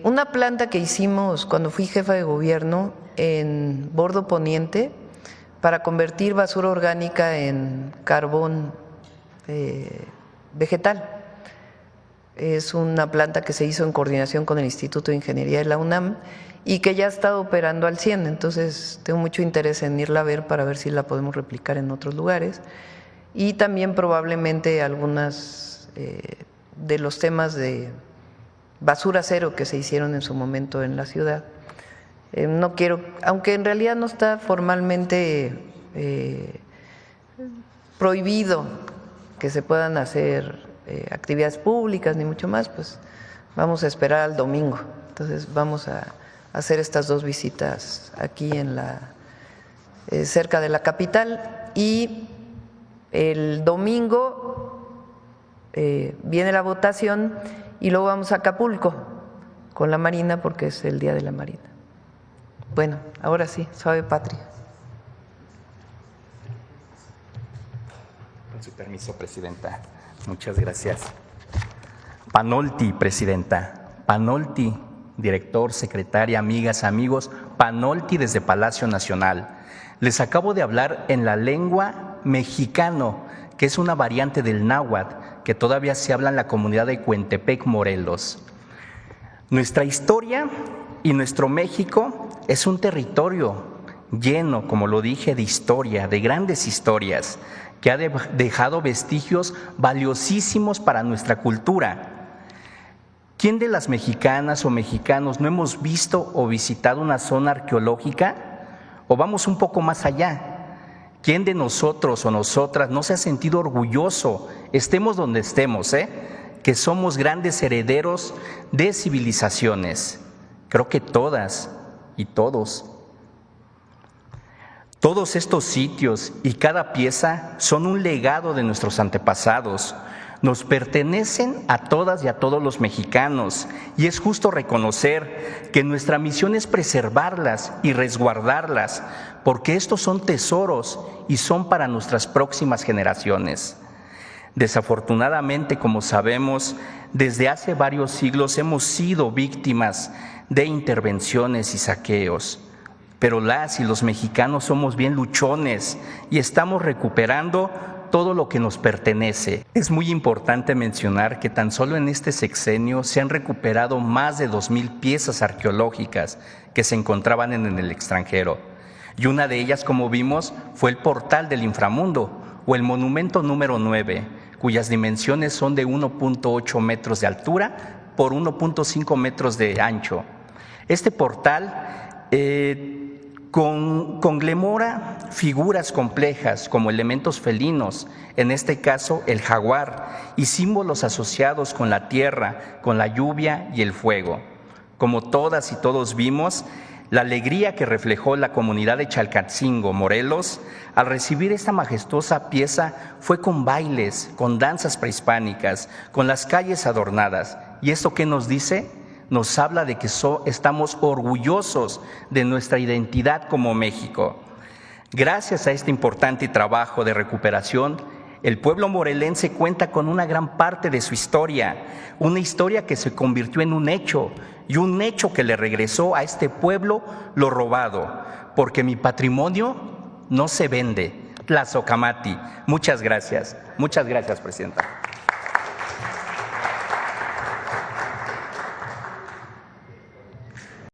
una planta que hicimos cuando fui jefa de gobierno en Bordo Poniente para convertir basura orgánica en carbón vegetal. Es una planta que se hizo en coordinación con el Instituto de Ingeniería de la UNAM y que ya está operando al 100, entonces tengo mucho interés en irla a ver para ver si la podemos replicar en otros lugares y también probablemente algunas de los temas de basura cero que se hicieron en su momento en la ciudad. No quiero, aunque en realidad no está formalmente prohibido que se puedan hacer actividades públicas ni mucho más, pues vamos a esperar al domingo. Entonces vamos a hacer estas dos visitas aquí en cerca de la capital y el domingo viene la votación y luego vamos a Acapulco con la Marina porque es el Día de la Marina. Bueno, ahora sí, suave patria.
Con su permiso, Presidenta. Muchas gracias. Panolti, Presidenta. Panolti director, secretaria, amigas, amigos, Panolti desde Palacio Nacional. Les acabo de hablar en la lengua mexicano, que es una variante del náhuatl, que todavía se habla en la comunidad de Cuentepec, Morelos. Nuestra historia y nuestro México es un territorio lleno, como lo dije, de historia, de grandes historias, que ha dejado vestigios valiosísimos para nuestra cultura. ¿Quién de las mexicanas o mexicanos no hemos visto o visitado una zona arqueológica? O vamos un poco más allá. ¿Quién de nosotros o nosotras no se ha sentido orgulloso, estemos donde estemos, que somos grandes herederos de civilizaciones? Creo que todas y todos. Todos estos sitios y cada pieza son un legado de nuestros antepasados. Nos pertenecen a todas y a todos los mexicanos, y es justo reconocer que nuestra misión es preservarlas y resguardarlas, porque estos son tesoros y son para nuestras próximas generaciones. Desafortunadamente, como sabemos, desde hace varios siglos hemos sido víctimas de intervenciones y saqueos. Pero las y los mexicanos somos bien luchones y estamos recuperando todo lo que nos pertenece. Es muy importante mencionar que tan solo en este sexenio se han recuperado más de 2,000 piezas arqueológicas que se encontraban en el extranjero. Y una de ellas, como vimos, fue el Portal del Inframundo o el monumento número 9, cuyas dimensiones son de 1.8 metros de altura por 1.5 metros de ancho. Este portal conglomera figuras complejas como elementos felinos, en este caso el jaguar, y símbolos asociados con la tierra, con la lluvia y el fuego. Como todas y todos vimos, la alegría que reflejó la comunidad de Chalcatzingo, Morelos, al recibir esta majestuosa pieza fue con bailes, con danzas prehispánicas, con las calles adornadas. ¿Y esto qué nos dice? Nos habla de que estamos orgullosos de nuestra identidad como México. Gracias a este importante trabajo de recuperación, el pueblo morelense cuenta con una gran parte de su historia, una historia que se convirtió en un hecho, y un hecho que le regresó a este pueblo lo robado, porque mi patrimonio no se vende. Tlazocamati. Muchas gracias, Presidenta.